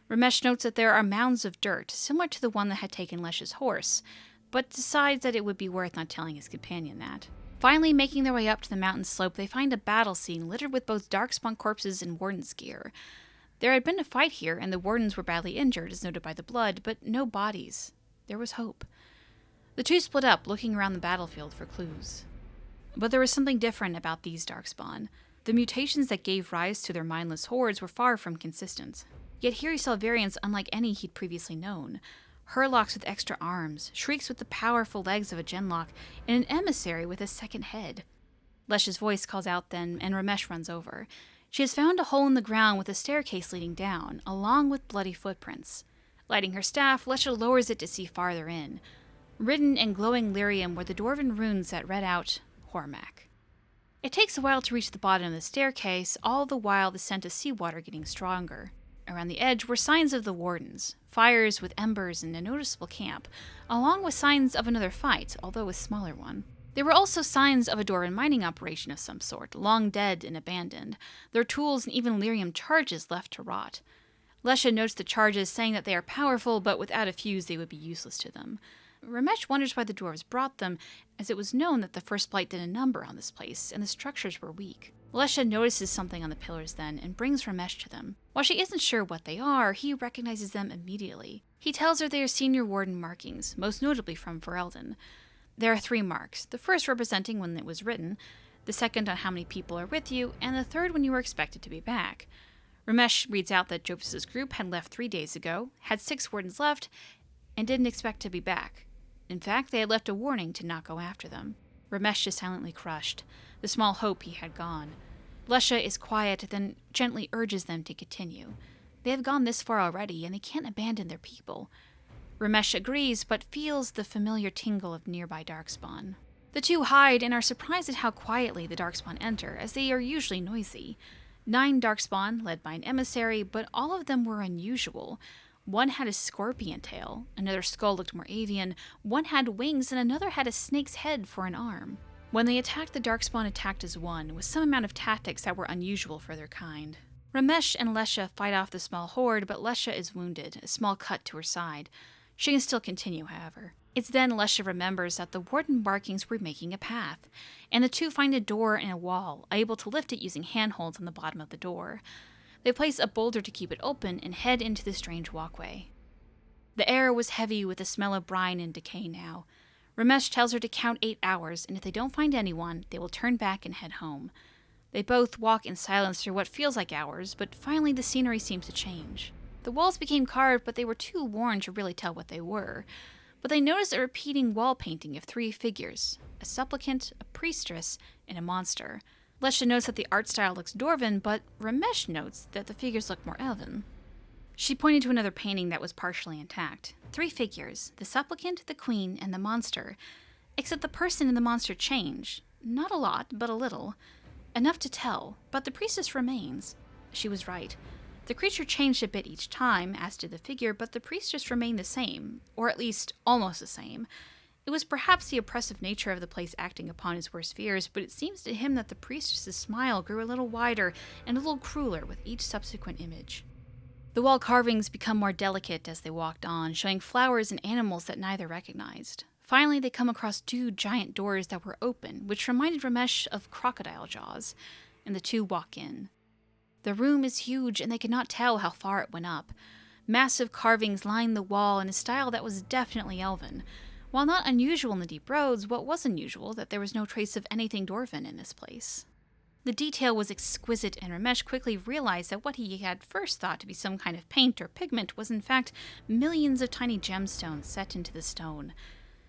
Ramesh notes that there are mounds of dirt, similar to the one that had taken Lesha's horse, but decides that it would be worth not telling his companion that. Finally, making their way up to the mountain slope, they find a battle scene littered with both darkspawn corpses and warden's gear. There had been a fight here, and the wardens were badly injured, as noted by the blood, but no bodies. There was hope. The two split up, looking around the battlefield for clues. But there was something different about these darkspawn. The mutations that gave rise to their mindless hordes were far from consistent. Yet here he saw variants unlike any he'd previously known. Hurlocks with extra arms, shrieks with the powerful legs of a genlock, and an emissary with a second head. Lesha's voice calls out then, and Ramesh runs over. She has found a hole in the ground with a staircase leading down, along with bloody footprints. Lighting her staff, Lesha lowers it to see farther in. Written in glowing lyrium were the dwarven runes that read out, Hormak. It takes a while to reach the bottom of the staircase, all the while the scent of seawater getting stronger. Around the edge were signs of the wardens, fires with embers and a noticeable camp, along with signs of another fight, although a smaller one. There were also signs of a dwarven mining operation of some sort, long dead and abandoned, their tools and even lyrium charges left to rot. Lesha notes the charges, saying that they are powerful, but without a fuse they would be useless to them. Ramesh wonders why the dwarves brought them, as it was known that the first blight did a number on this place, and the structures were weak. Lesha notices something on the pillars then, and brings Ramesh to them. While she isn't sure what they are, he recognizes them immediately. He tells her they are senior warden markings, most notably from Ferelden. There are 3 marks, the first representing when it was written, the second on how many people are with you, and the third when you were expected to be back. Ramesh reads out that Jovis's group had left 3 days ago, had 6 wardens left, and didn't expect to be back. In fact, they had left a warning to not go after them. Ramesh is silently crushed, the small hope he had gone. Lesha is quiet, then gently urges them to continue. They have gone this far already, and they can't abandon their people. Ramesh agrees, but feels the familiar tingle of nearby darkspawn. The 2 hide and are surprised at how quietly the darkspawn enter, as they are usually noisy. 9 darkspawn, led by an emissary, but all of them were unusual. One had a scorpion tail, another skull looked more avian, one had wings, and another had a snake's head for an arm. When they attacked, the darkspawn attacked as one, with some amount of tactics that were unusual for their kind. Ramesh and Lesha fight off the small horde, but Lesha is wounded, a small cut to her side. She can still continue, however. It's then Lesha remembers that the warden markings were making a path, and the 2 find a door in a wall, able to lift it using handholds on the bottom of the door. They place a boulder to keep it open and head into the strange walkway. The air was heavy with the smell of brine and decay now. Ramesh tells her to count 8 hours, and if they don't find anyone, they will turn back and head home. They both walk in silence through what feels like hours, but finally the scenery seems to change. The walls became carved, but they were too worn to really tell what they were. But they notice a repeating wall painting of 3 figures, a supplicant, a priestess, and a monster. Lesha notes that the art style looks Dwarven, but Ramesh notes that the figures look more elven. She pointed to another painting that was partially intact. 3 figures, the supplicant, the queen, and the monster. Except the person and the monster change. Not a lot, but a little. Enough to tell, but the priestess remains. She was right. The creature changed a bit each time, as did the figure, but the priestess remained the same, or at least almost the same. It was perhaps the oppressive nature of the place acting upon his worst fears, but it seems to him that the priestess's smile grew a little wider and a little crueler with each subsequent image. The wall carvings become more delicate as they walked on, showing flowers and animals that neither recognized. Finally, they come across 2 giant doors that were open, which reminded Ramesh of crocodile jaws, and the 2 walk in. The room is huge, and they cannot tell how far it went up. Massive carvings line the wall in a style that was definitely elven. While not unusual in the deep roads, what was unusual that there was no trace of anything Dwarven in this place. The detail was exquisite, and Ramesh quickly realized that what he had first thought to be some kind of paint or pigment was in fact millions of tiny gemstones set into the stone.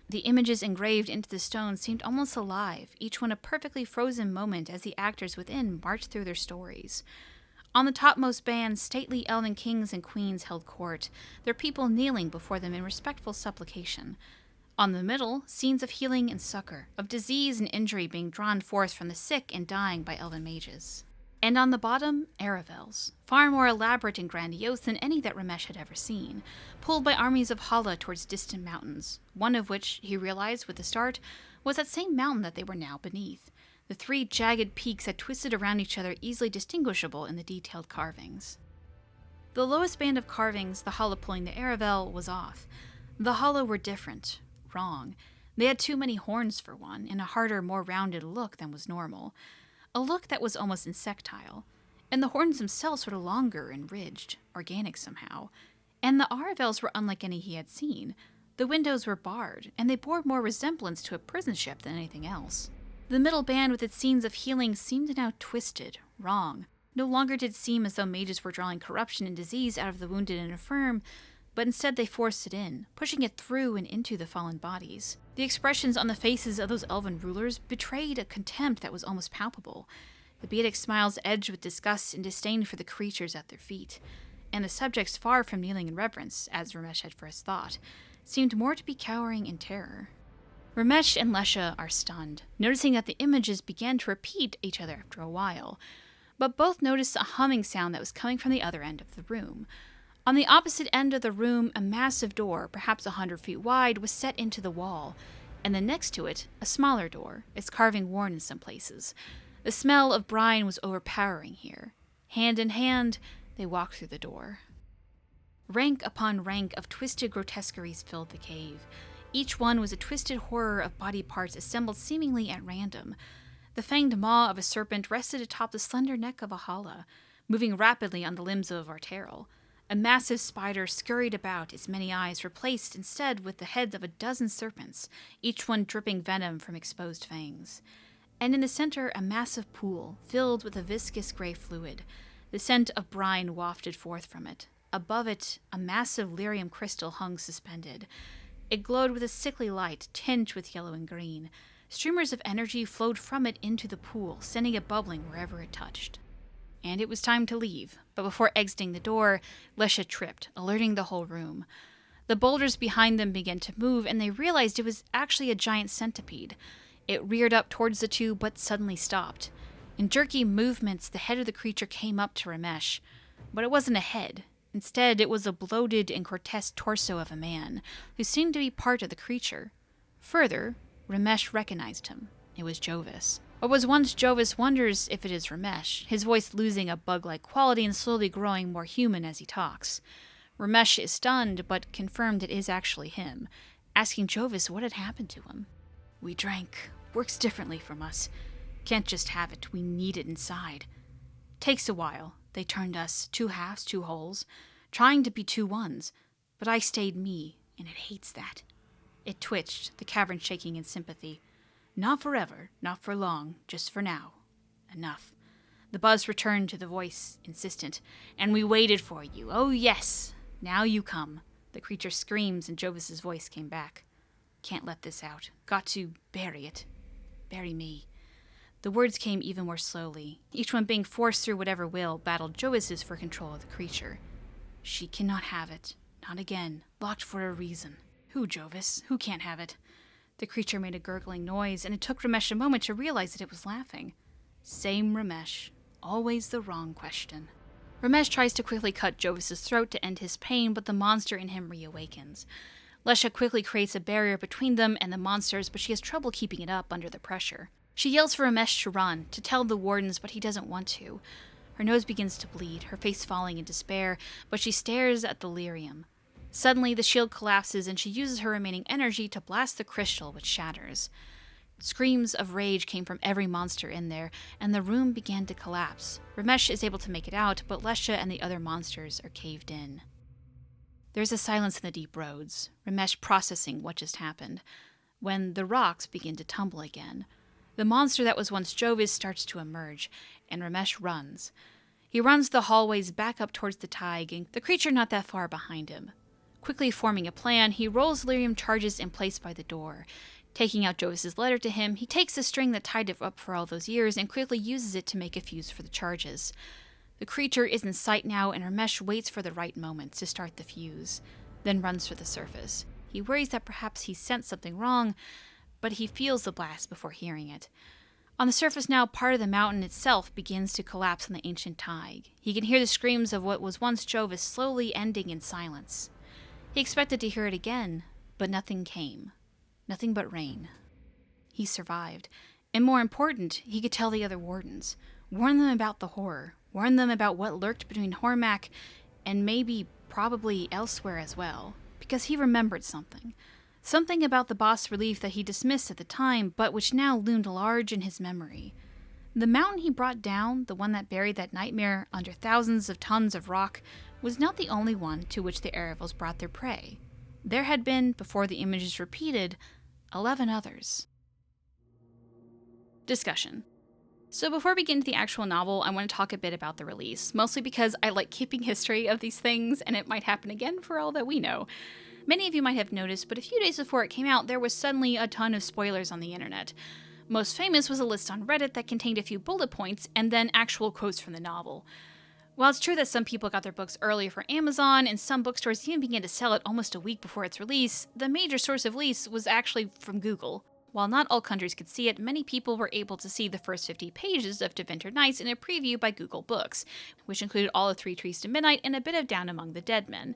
The images engraved into the stone seemed almost alive, each one a perfectly frozen moment as the actors within marched through their stories. On the topmost band, stately elven kings and queens held court, their people kneeling before them in respectful supplication. On the middle, scenes of healing and succor, of disease and injury being drawn forth from the sick and dying by elven mages. And on the bottom, Aravels, far more elaborate and grandiose than any that Ramesh had ever seen, pulled by armies of Hala towards distant mountains, one of which, he realized with the start, was that same mountain that they were now beneath. The 3 jagged peaks had twisted around each other, easily distinguishable in the detailed carvings. The lowest band of carvings, the Hala pulling the Aravel, was off. The Hala were different, wrong. They had too many horns for one, and a harder, more rounded look than was normal. A look that was almost insectile. And the horns themselves were longer and ridged, organic somehow. And the Aravels were unlike any he had seen. The windows were barred, and they bore more resemblance to a prison ship than anything else. The middle band with its scenes of healing seemed now twisted, wrong. No longer did it seem as though mages were drawing corruption and disease out of the wounded and infirm, but instead they forced it in, pushing it through and into the fallen bodies. The expressions on the faces of those elven rulers betrayed a contempt that was almost palpable. The beatific smiles edged with disgust and disdain for the creatures at their feet, and the subjects, far from kneeling in reverence, as Ramesh had first thought, seemed more to be cowering in terror. Ramesh and Lesha are stunned, noticing that the images began to repeat each other after a while, but both noticed a humming sound that was coming from the other end of the room. On the opposite end of the room, a massive door, perhaps 100 feet wide, was set into the wall, and then next to it, a smaller door, its carving worn in some places. The smell of brine was overpowering here. Hand in hand, they walked through the door. Rank upon rank of twisted grotesqueries filled the cave. Each one was a twisted horror of body parts assembled seemingly at random. The fanged maw of a serpent rested atop the slender neck of a hala, moving rapidly on the limbs of a varteral. A massive spider scurried about, its many eyes replaced instead with the heads of a dozen serpents, each one dripping venom from exposed fangs. And in the center, a massive pool, filled with a viscous gray fluid. The scent of brine wafted forth from it. Above it, a massive lyrium crystal hung suspended. It glowed with a sickly light, tinged with yellow and green. Streamers of energy flowed from it into the pool, sending it bubbling wherever it touched. And it was time to leave, but before exiting the door, Lesha tripped, alerting the whole room. The boulders behind them began to move, and they realized it was actually a giant centipede. It reared up towards the two, but suddenly stopped. In jerky movements, the head of the creature came up to Ramesh. But it wasn't a head. Instead, it was a bloated and grotesque torso of a man, who seemed to be part of the creature. Further, Ramesh recognized him. It was Jovis. What was once Jovis wonders if it is Ramesh, his voice losing a bug-like quality and slowly growing more human as he talks. Ramesh is stunned, but confirmed it is actually him, asking Jovis what had happened to him. "We drank. Works differently from us. Can't just have it. We need it inside. Takes a while. They turned us, 2 halves, 2 wholes, trying to be 2 ones. But I stayed me, and it hates that." It twitched, the cavern shaking in sympathy. "Not forever, not for long, just for now. Enough." The buzz returned to the voice, insistent. "And we waited for you. Oh, yes. Now you come." The creature screams, and Jovis's voice came back. "Can't let this out. Got to bury it. Bury me." The words came even more slowly, each one being forced through whatever will battled Jovis's for control of the creature. "She cannot have it. Not again. Locked for a reason." "Who, Jovis? Who can't have it?" The creature made a gurgling noise, and it took Ramesh a moment to realize that it was laughing. Same Ramesh. Always the wrong question. Ramesh tries to quickly cut Jovis's throat to end his pain, but the monster in him reawakens. Lesha quickly creates a barrier between them and the monsters, but she has trouble keeping it up under the pressure. She yells for Ramesh to run, to tell the wardens, but he doesn't want to. Her nose begins to bleed, her face falling in despair, but she stares at the lyrium. Suddenly, the shield collapses, and she uses her remaining energy to blast the crystal, which shatters. Screams of rage came from every monster in there, and the room began to collapse. Ramesh is able to make it out, but Lesha and the other monsters are caved in. There's a silence in the deep roads, Ramesh processing what just happened, when the rocks begin to tumble again. The monster that was once Jovis starts to emerge, and Ramesh runs. He runs the hallways back up towards the Tig, the creature not that far behind him. Quickly forming a plan, he rolls lyrium charges in place by the door. Taking out Jovis's letter to him, he takes the string that tied it up for all those years and quickly uses it to make a fuse for the charges. The creature is in sight now, and Ramesh waits for the right moment to start the fuse, then runs for the surface. He worries that perhaps he sensed something wrong, but he feels the blast before hearing it. On the surface now, part of the mountain itself begins to collapse on the ancient Tig. He can hear the screams of what was once Jovis slowly ending in silence. He expected to hear it again, but nothing came. Nothing but rain. He survived. And more important, he could tell the other wardens. Warn them about the horror. Warn them about what lurked between Hormak and maybe, probably elsewhere as well. Because he remembered something. Something about the bas relief that he dismissed at the time, but which now loomed large in his memory. The mountain he brought down, the one that buried that nightmare under thousands of tons of rock, was not the only one to which the Aravals brought their prey. There had been, before the images repeated, 11 others. Discussion. So before we get into the actual novel, I want to talk a bit about the release, mostly because I like keeping history of these things, and it might happen again for all that we know. Many of you might have noticed, but a few days before it came out, there was suddenly a ton of spoilers on the internet. Most famous was a list on Reddit that contained a few bullet points, and then actual quotes from the novel. While it's true that some people got their books earlier for Amazon, and some bookstores even began to sell it almost a week before its release, the major source of release was actually from Google. While not all countries could see it, many people were able to see the first 50 pages of Tevinter Nights in a preview by Google Books, which included all of Three Trees to Midnight and a bit of Down Among the Dead Men.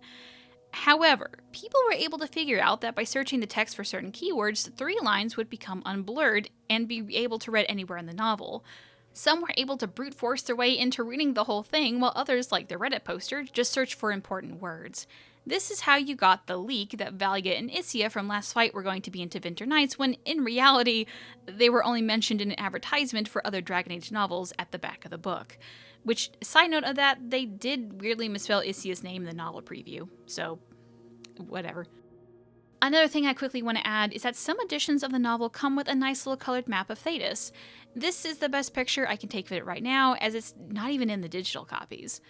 However, people were able to figure out that by searching the text for certain keywords, the 3 lines would become unblurred and be able to read anywhere in the novel. Some were able to brute force their way into reading the whole thing, while others, like the Reddit poster, just searched for important words. This is how you got the leak that Valga and Issia from Last Fight were going to be in Tevinter Nights, when in reality, they were only mentioned in an advertisement for other Dragon Age novels at the back of the book. Which, side note of that, they did weirdly misspell Issia's name in the novel preview, so whatever. Another thing I quickly want to add is that some editions of the novel come with a nice little colored map of Thetis. This is the best picture I can take of it right now, as it's not even in the digital copies.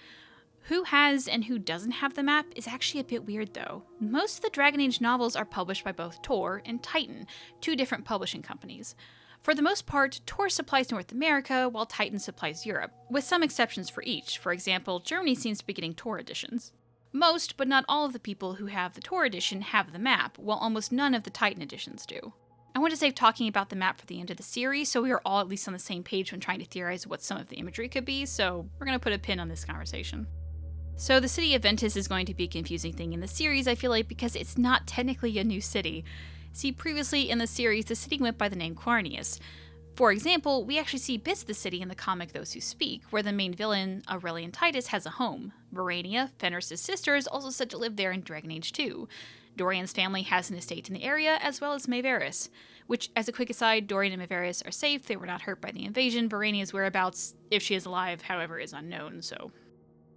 Who has and who doesn't have the map is actually a bit weird though. Most of the Dragon Age novels are published by both Tor and Titan, two different publishing companies. For the most part, Tor supplies North America, while Titan supplies Europe, with some exceptions for each. For example, Germany seems to be getting Tor editions. Most, but not all of the people who have the Tor edition have the map, while almost none of the Titan editions do. I want to save talking about the map for the end of the series, so we are all at least on the same page when trying to theorize what some of the imagery could be, so we're going to put a pin on this conversation. So the city of Ventus is going to be a confusing thing in the series, I feel like, because it's not technically a new city. See, previously in the series, the city went by the name Quarnius. For example, we actually see bits of the city in the comic Those Who Speak, where the main villain, Aurelian Titus, has a home. Verania, Fenris' sister, is also said to live there in Dragon Age 2. Dorian's family has an estate in the area, as well as Maevaris. Which, as a quick aside, Dorian and Maevaris are safe, they were not hurt by the invasion. Verania's whereabouts, if she is alive, however, is unknown, so...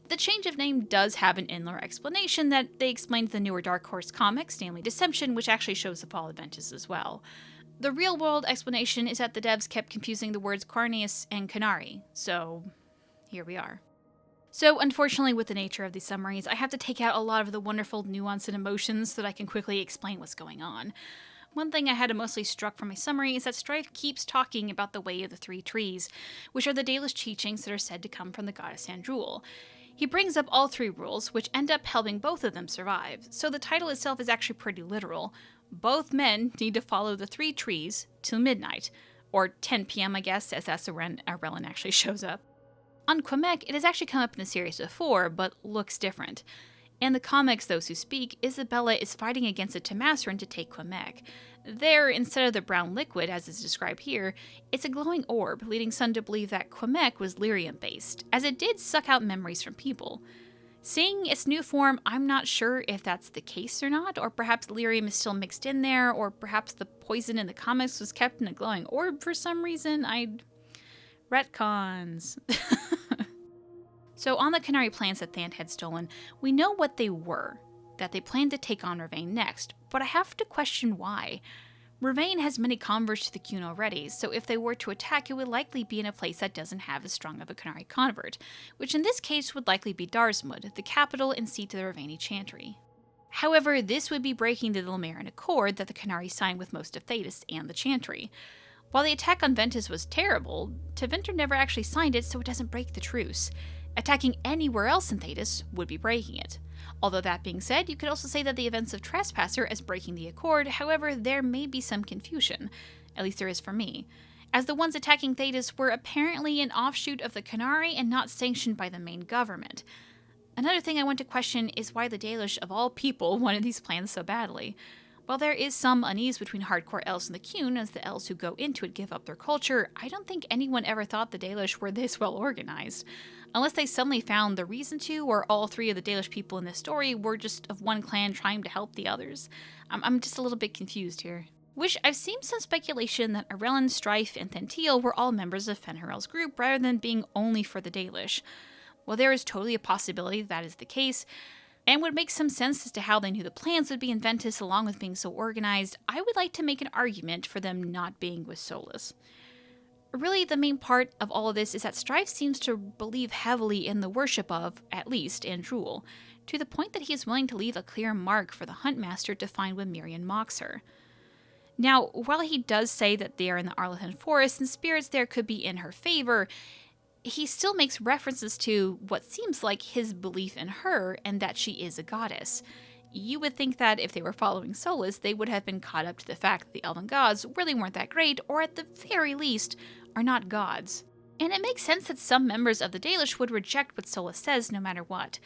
The change of name does have an in-lore explanation that they explained in the newer Dark Horse comic, Stanley Deception, which actually shows the fall of Ventus as well. The real-world explanation is that the devs kept confusing the words Quarnius and Canary, so here we are. So, unfortunately, with the nature of these summaries, I have to take out a lot of the wonderful nuance and emotions so that I can quickly explain what's going on. One thing I had mostly struck from my summary is that Strife keeps talking about the Way of the Three Trees, which are the Dalish teachings that are said to come from the goddess Sandrul. He brings up all three rules, which end up helping both of them survive, so the title itself is actually pretty literal. Both men need to follow the three trees till midnight, or 10 p.m. I guess, as that's when Aurelian actually shows up. On Quebec, it has actually come up in the series before, but looks different. In the comics Those Who Speak, Isabella is fighting against a Tamasaran to take Quebec. There, instead of the brown liquid, as is described here, it's a glowing orb, leading some to believe that Quebec was lyrium-based, as it did suck out memories from people. Seeing its new form, I'm not sure if that's the case or not, or perhaps lyrium is still mixed in there, or perhaps the poison in the comics was kept in a glowing orb for some reason. Retcons. So on the Canary plans that Thant had stolen, we know what they were, that they planned to take on Ravain next, but I have to question why. Ravain has many converts to the Qun already, so if they were to attack, it would likely be in a place that doesn't have as strong of a Canary convert, which in this case would likely be Darsmud, the capital and seat of the Ravaini Chantry. However, this would be breaking the Ilmarin Accord that the Canary signed with most of Thetis and the Chantry. While the attack on Ventus was terrible, Tevinter never actually signed it, so it doesn't break the truce. Attacking anywhere else in Thetis would be breaking it. Although that being said, you could also say that the events of Trespasser as breaking the Accord, however, there may be some confusion. At least there is for me. As the ones attacking Thetis were apparently an offshoot of the Canary and not sanctioned by the main government. Another thing I want to question is why the Dalish, of all people, wanted these plans so badly. While there is some unease between hardcore elves and the Qun, as the elves who go into it give up their culture, I don't think anyone ever thought the Dalish were this well organized. Unless they suddenly found the reason to, or all three of the Dalish people in this story were just of one clan trying to help the others. I'm just a little bit confused here. Which I've seen some speculation that Aurelian, Strife, and Thantiel were all members of Fenrirel's group rather than being only for the Dalish. While there is totally a possibility that is the case, and would make some sense as to how they knew the plans would be in Ventus along with being so organized, I would like to make an argument for them not being with Solus. Really, the main part of all of this is that Strife seems to believe heavily in the worship of, at least, Andrul, to the point that he is willing to leave a clear mark for the Huntmaster to find when Miriam mocks her. Now, while he does say that they are in the Arlathan Forest and spirits there could be in her favor, he still makes references to what seems like his belief in her and that she is a goddess. You would think that if they were following Solus, they would have been caught up to the fact that the elven gods really weren't that great, or at the very least, are not gods. And it makes sense that some members of the Dalish would reject what Solus says no matter what.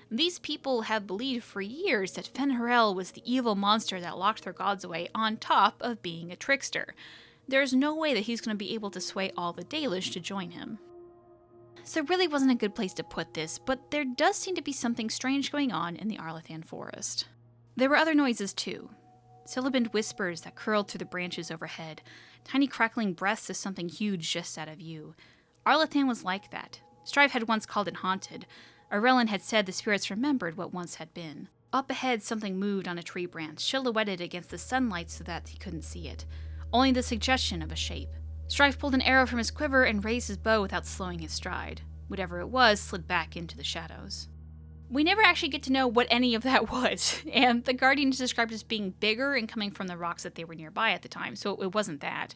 These people have believed for years that Fenrirel was the evil monster that locked their gods away on top of being a trickster. There's no way that he's going to be able to sway all the Dalish to join him. So there really wasn't a good place to put this, but there does seem to be something strange going on in the Arlathan forest. There were other noises too. Sibilant whispers that curled through the branches overhead, tiny crackling breaths of something huge just out of view. Arlathan was like that. Strife had once called it haunted. Arellan had said the spirits remembered what once had been. Up ahead, something moved on a tree branch, silhouetted against the sunlight so that he couldn't see it. Only the suggestion of a shape. Strife pulled an arrow from his quiver and raised his bow without slowing his stride. Whatever it was slid back into the shadows. We never actually get to know what any of that was, and the Guardian is described as being bigger and coming from the rocks that they were nearby at the time, so it wasn't that.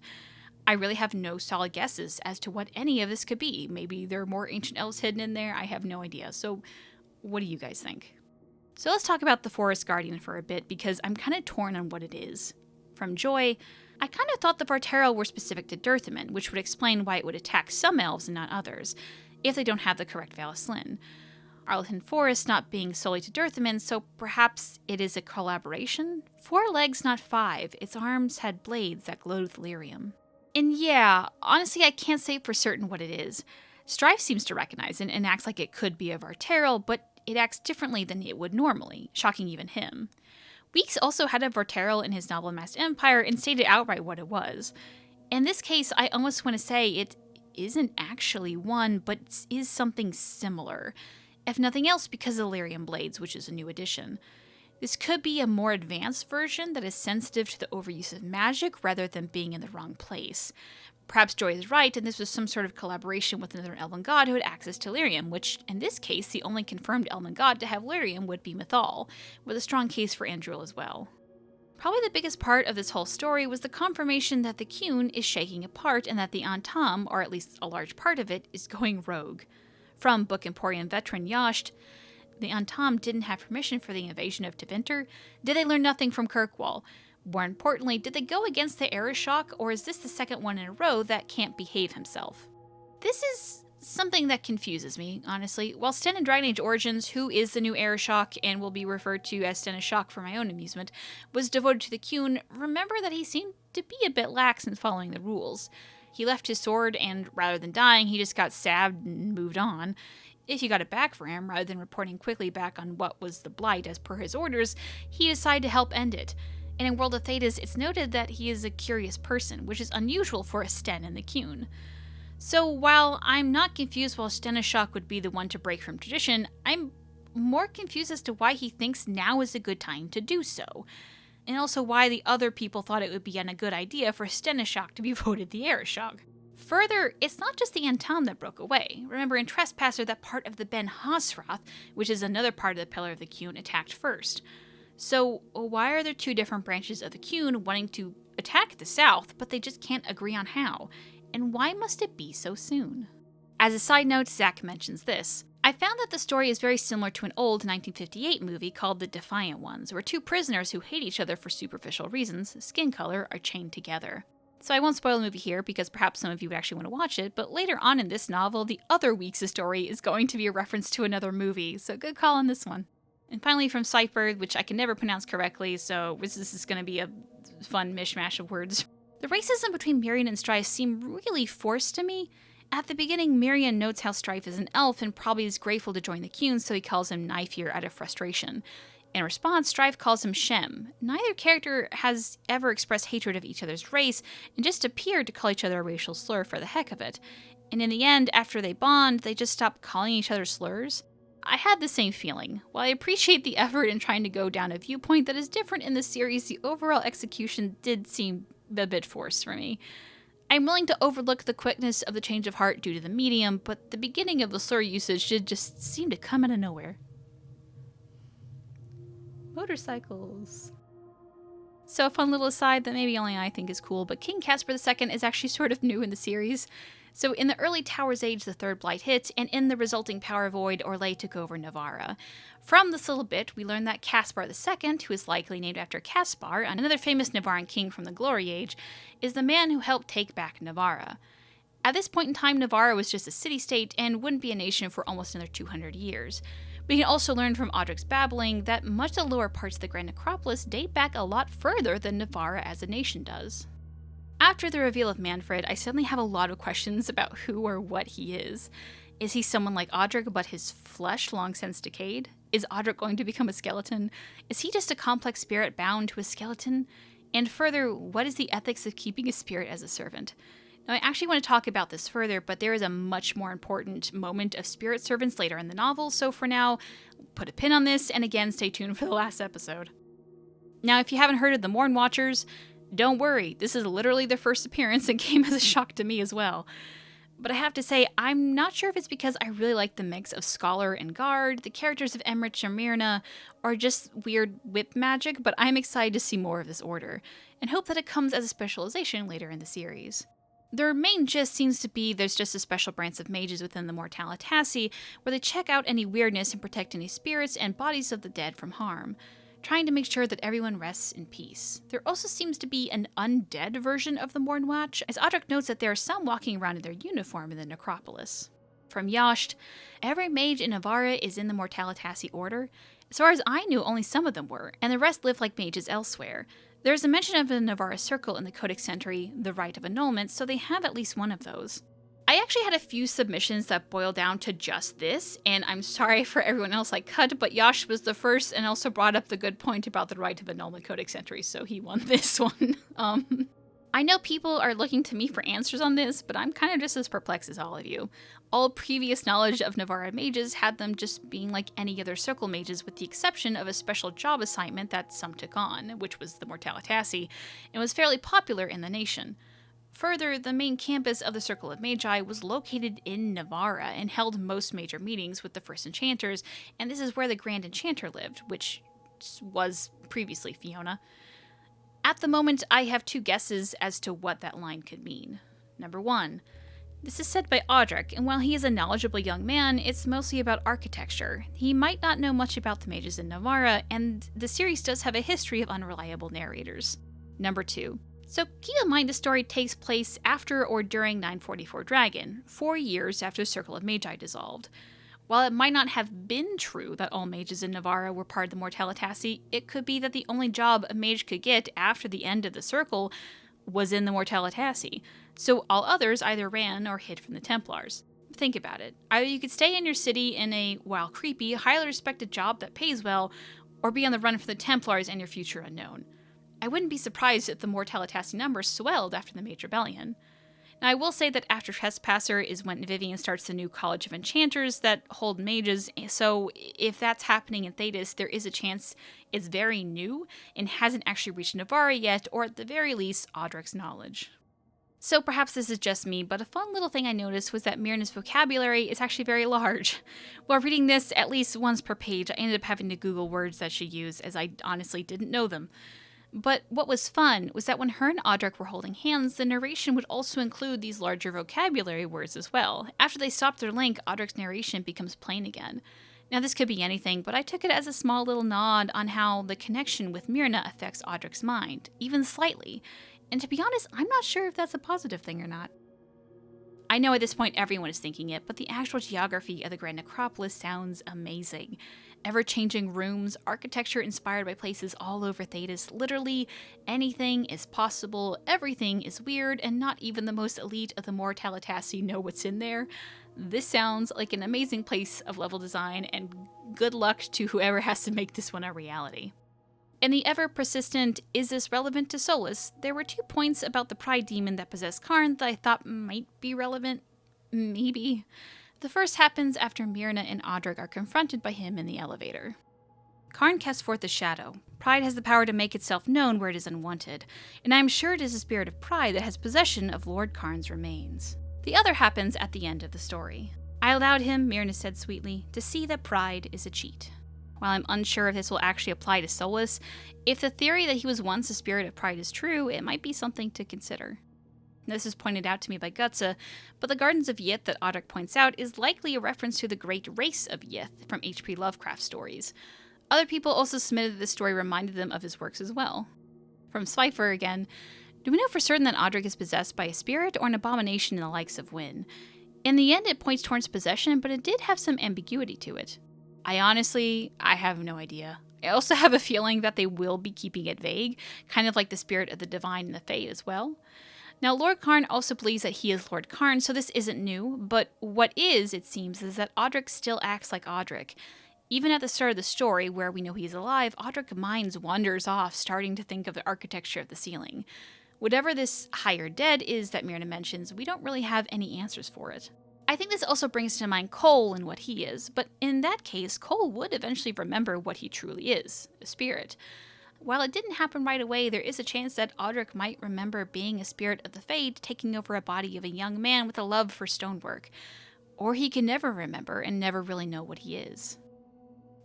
I really have no solid guesses as to what any of this could be. Maybe there are more ancient elves hidden in there, I have no idea. So what do you guys think? So let's talk about the Forest Guardian for a bit, because I'm kind of torn on what it is. From Joy, I kind of thought the Varteril were specific to Dirthaman, which would explain why it would attack some elves and not others, if they don't have the correct Valaslin. Arlathan Forest not being solely to Dirthaman, so perhaps it is a collaboration? 4 legs, not 5. Its arms had blades that glowed with lyrium. And yeah, honestly, I can't say for certain what it is. Strife seems to recognize it and acts like it could be a Varteril, but it acts differently than it would normally, shocking even him. Weeks also had a Varteril in his novel Masked Empire and stated outright what it was. In this case, I almost want to say it isn't actually one, but is something similar. If nothing else, because of the lyrium blades, which is a new addition. This could be a more advanced version that is sensitive to the overuse of magic rather than being in the wrong place. Perhaps Joy is right, and this was some sort of collaboration with another elven god who had access to lyrium, which, in this case, the only confirmed elven god to have lyrium would be Mythal, with a strong case for Andril as well. Probably the biggest part of this whole story was the confirmation that the Qun is shaking apart and that the Antam, or at least a large part of it, is going rogue. From Book Emporium veteran Yasht, the Antam didn't have permission for the invasion of Tevinter. Did they learn nothing from Kirkwall? More importantly, did they go against the Arishok, or is this the second one in a row that can't behave himself? This is something that confuses me, honestly. While Sten in Dragon Age Origins, who is the new Arishok and will be referred to as Stenishok for my own amusement, was devoted to the Qun, remember that he seemed to be a bit lax in following the rules. He left his sword, and rather than dying, he just got stabbed and moved on. If you got it back for him, rather than reporting quickly back on what was the blight as per his orders, he decided to help end it. And in World of Thedas, it's noted that he is a curious person, which is unusual for a Sten in the Qun. So while I'm not confused why Stenishok would be the one to break from tradition, I'm more confused as to why he thinks now is a good time to do so. And also why the other people thought it would be a good idea for Stenishok to be voted the Arishok. Further, it's not just the Antam that broke away. Remember, in Trespasser, that part of the Ben Hasrath, which is another part of the Pillar of the Qun, attacked first. So why are there 2 different branches of the Qun wanting to attack the south, but they just can't agree on how? And why must it be so soon? As a side note, Zach mentions this. I found that the story is very similar to an old 1958 movie called The Defiant Ones, where 2 prisoners who hate each other for superficial reasons, skin color, are chained together. So I won't spoil the movie here because perhaps some of you would actually want to watch it, but later on in this novel, the other Weeks' story is going to be a reference to another movie, so good call on this one. And finally from Cypher, which I can never pronounce correctly, so this is going to be a fun mishmash of words. The racism between Mirian and Strife seem really forced to me. At the beginning, Mirian notes how Strife is an elf and probably is grateful to join the Qun, so he calls him Knifear out of frustration. In response, Strife calls him Shem. Neither character has ever expressed hatred of each other's race, and just appeared to call each other a racial slur for the heck of it. And in the end, after they bond, they just stop calling each other slurs. I had the same feeling. While I appreciate the effort in trying to go down a viewpoint that is different in the series, the overall execution did seem a bit forced for me. I'm willing to overlook the quickness of the change of heart due to the medium, but the beginning of the slur usage did just seem to come out of nowhere. Motorcycles. So a fun little aside that maybe only I think is cool, but King Caspar II is actually sort of new in the series. So in the early Tower's Age, the Third Blight hit, and in the resulting Power Void, Orlais took over Navarra. From this little bit, we learn that Caspar II, who is likely named after Caspar, another famous Navarran king from the Glory Age, is the man who helped take back Navarra. At this point in time, Navarra was just a city-state and wouldn't be a nation for almost another 200 years. We can also learn from Audric's babbling that much of the lower parts of the Grand Necropolis date back a lot further than Navarra as a nation does. After the reveal of Manfred, I suddenly have a lot of questions about who or what he is. Is he someone like Audric, but his flesh long since decayed? Is Audric going to become a skeleton? Is he just a complex spirit bound to a skeleton? And further, what is the ethics of keeping a spirit as a servant? Now, I actually want to talk about this further, but there is a much more important moment of spirit servants later in the novel, so for now, put a pin on this, and again, stay tuned for the last episode. Now, if you haven't heard of the Morn Watchers, don't worry, this is literally their first appearance and came as a shock to me as well. But I have to say, I'm not sure if it's because I really like the mix of Scholar and Guard, the characters of Emmerich and Myrna, or just weird whip magic, but I'm excited to see more of this order, and hope that it comes as a specialization later in the series. Their main gist seems to be there's just a special branch of mages within the Mortalitasi where they check out any weirdness and protect any spirits and bodies of the dead from harm, trying to make sure that everyone rests in peace. There also seems to be an undead version of the Mornwatch, as Audric notes that there are some walking around in their uniform in the necropolis. From Yasht, every mage in Navarra is in the Mortalitasi order. As far as I knew, only some of them were, and the rest live like mages elsewhere. There is a mention of the Navarra Circle in the Codex Entry, the Rite of Annulment, so they have at least one of those. I actually had a few submissions that boiled down to just this, and I'm sorry for everyone else I cut, but Yash was the first and also brought up the good point about the Rite of Annulment Codex Entry, so he won this one. I know people are looking to me for answers on this, but I'm kind of just as perplexed as all of you. All previous knowledge of Navarra mages had them just being like any other circle mages with the exception of a special job assignment that some took on, which was the Mortalitasi, and was fairly popular in the nation. Further, the main campus of the Circle of Magi was located in Navarra and held most major meetings with the First Enchanters, and this is where the Grand Enchanter lived, which was previously Fiona. At the moment, I have two guesses as to what that line could mean. Number 1. This is said by Audric, and while he is a knowledgeable young man, it's mostly about architecture. He might not know much about the mages in Navarra, and the series does have a history of unreliable narrators. Number 2. So keep in mind the story takes place after or during 944 Dragon, 4 years after the Circle of Magi dissolved. While it might not have been true that all mages in Navarra were part of the Mortalitasi, it could be that the only job a mage could get after the end of the Circle was in the Mortalitasi, so all others either ran or hid from the Templars. Think about it. Either you could stay in your city in a, while creepy, highly respected job that pays well, or be on the run for the Templars and your future unknown. I wouldn't be surprised if the Mortalitasi numbers swelled after the Mage Rebellion. Now, I will say that after Trespasser is when Vivian starts the new College of Enchanters that hold mages, so if that's happening in Thetis, there is a chance it's very new and hasn't actually reached Navarra yet, or at the very least, Audric's knowledge. So perhaps this is just me, but a fun little thing I noticed was that Myrna's vocabulary is actually very large. While reading this at least once per page, I ended up having to Google words that she used, as I honestly didn't know them. But what was fun was that when her and Audric were holding hands, the narration would also include these larger vocabulary words as well. After they stop their link, Audric's narration becomes plain again. Now this could be anything, but I took it as a small little nod on how the connection with Myrna affects Audric's mind, even slightly. And to be honest, I'm not sure if that's a positive thing or not. I know at this point everyone is thinking it, but the actual geography of the Grand Necropolis sounds amazing. Ever-changing rooms, architecture inspired by places all over Thetis, literally anything is possible, everything is weird, and not even the most elite of the Mortalitasi know what's in there. This sounds like an amazing place of level design, and good luck to whoever has to make this one a reality. In the ever-persistent "is this relevant to Solus?", there were 2 points about the pride demon that possessed Karn that I thought might be relevant. Maybe. The first happens after Myrna and Audric are confronted by him in the elevator. Karn casts forth a shadow. Pride has the power to make itself known where it is unwanted, and I am sure it is the spirit of pride that has possession of Lord Karn's remains. The other happens at the end of the story. I allowed him, Myrna said sweetly, to see that pride is a cheat. While I'm unsure if this will actually apply to Solus, if the theory that he was once a spirit of pride is true, it might be something to consider. This is pointed out to me by Gutsa, but the Gardens of Yith that Audric points out is likely a reference to the Great Race of Yith from H.P. Lovecraft stories. Other people also submitted that this story reminded them of his works as well. From Swifer again, do we know for certain that Audric is possessed by a spirit or an abomination in the likes of Wynn? In the end, it points towards possession, but it did have some ambiguity to it. I have no idea. I also have a feeling that they will be keeping it vague, kind of like the spirit of the divine and the fate as well. Now, Lord Karn also believes that he is Lord Karn, so this isn't new, but what is, it seems, is that Odric still acts like Odric. Even at the start of the story, where we know he's alive, Odric's mind wanders off, starting to think of the architecture of the ceiling. Whatever this higher dead is that Myrna mentions, we don't really have any answers for it. I think this also brings to mind Cole and what he is, but in that case, Cole would eventually remember what he truly is, a spirit. While it didn't happen right away, there is a chance that Odric might remember being a spirit of the Fade taking over a body of a young man with a love for stonework. Or he can never remember and never really know what he is.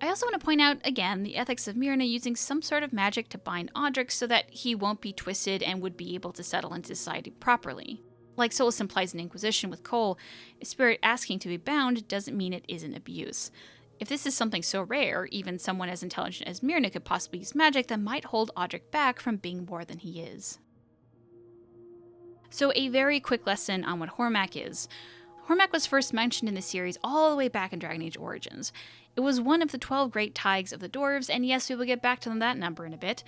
I also want to point out, again, the ethics of Myrna using some sort of magic to bind Odric so that he won't be twisted and would be able to settle into society properly. Like Solus implies in Inquisition with Cole, a spirit asking to be bound doesn't mean it isn't abuse. If this is something so rare, even someone as intelligent as Myrna could possibly use magic that might hold Odric back from being more than he is. So a very quick lesson on what Hormak is. Hormak was first mentioned in the series all the way back in Dragon Age Origins. It was one of the 12 great taigs of the dwarves, and yes, we will get back to that number in a bit,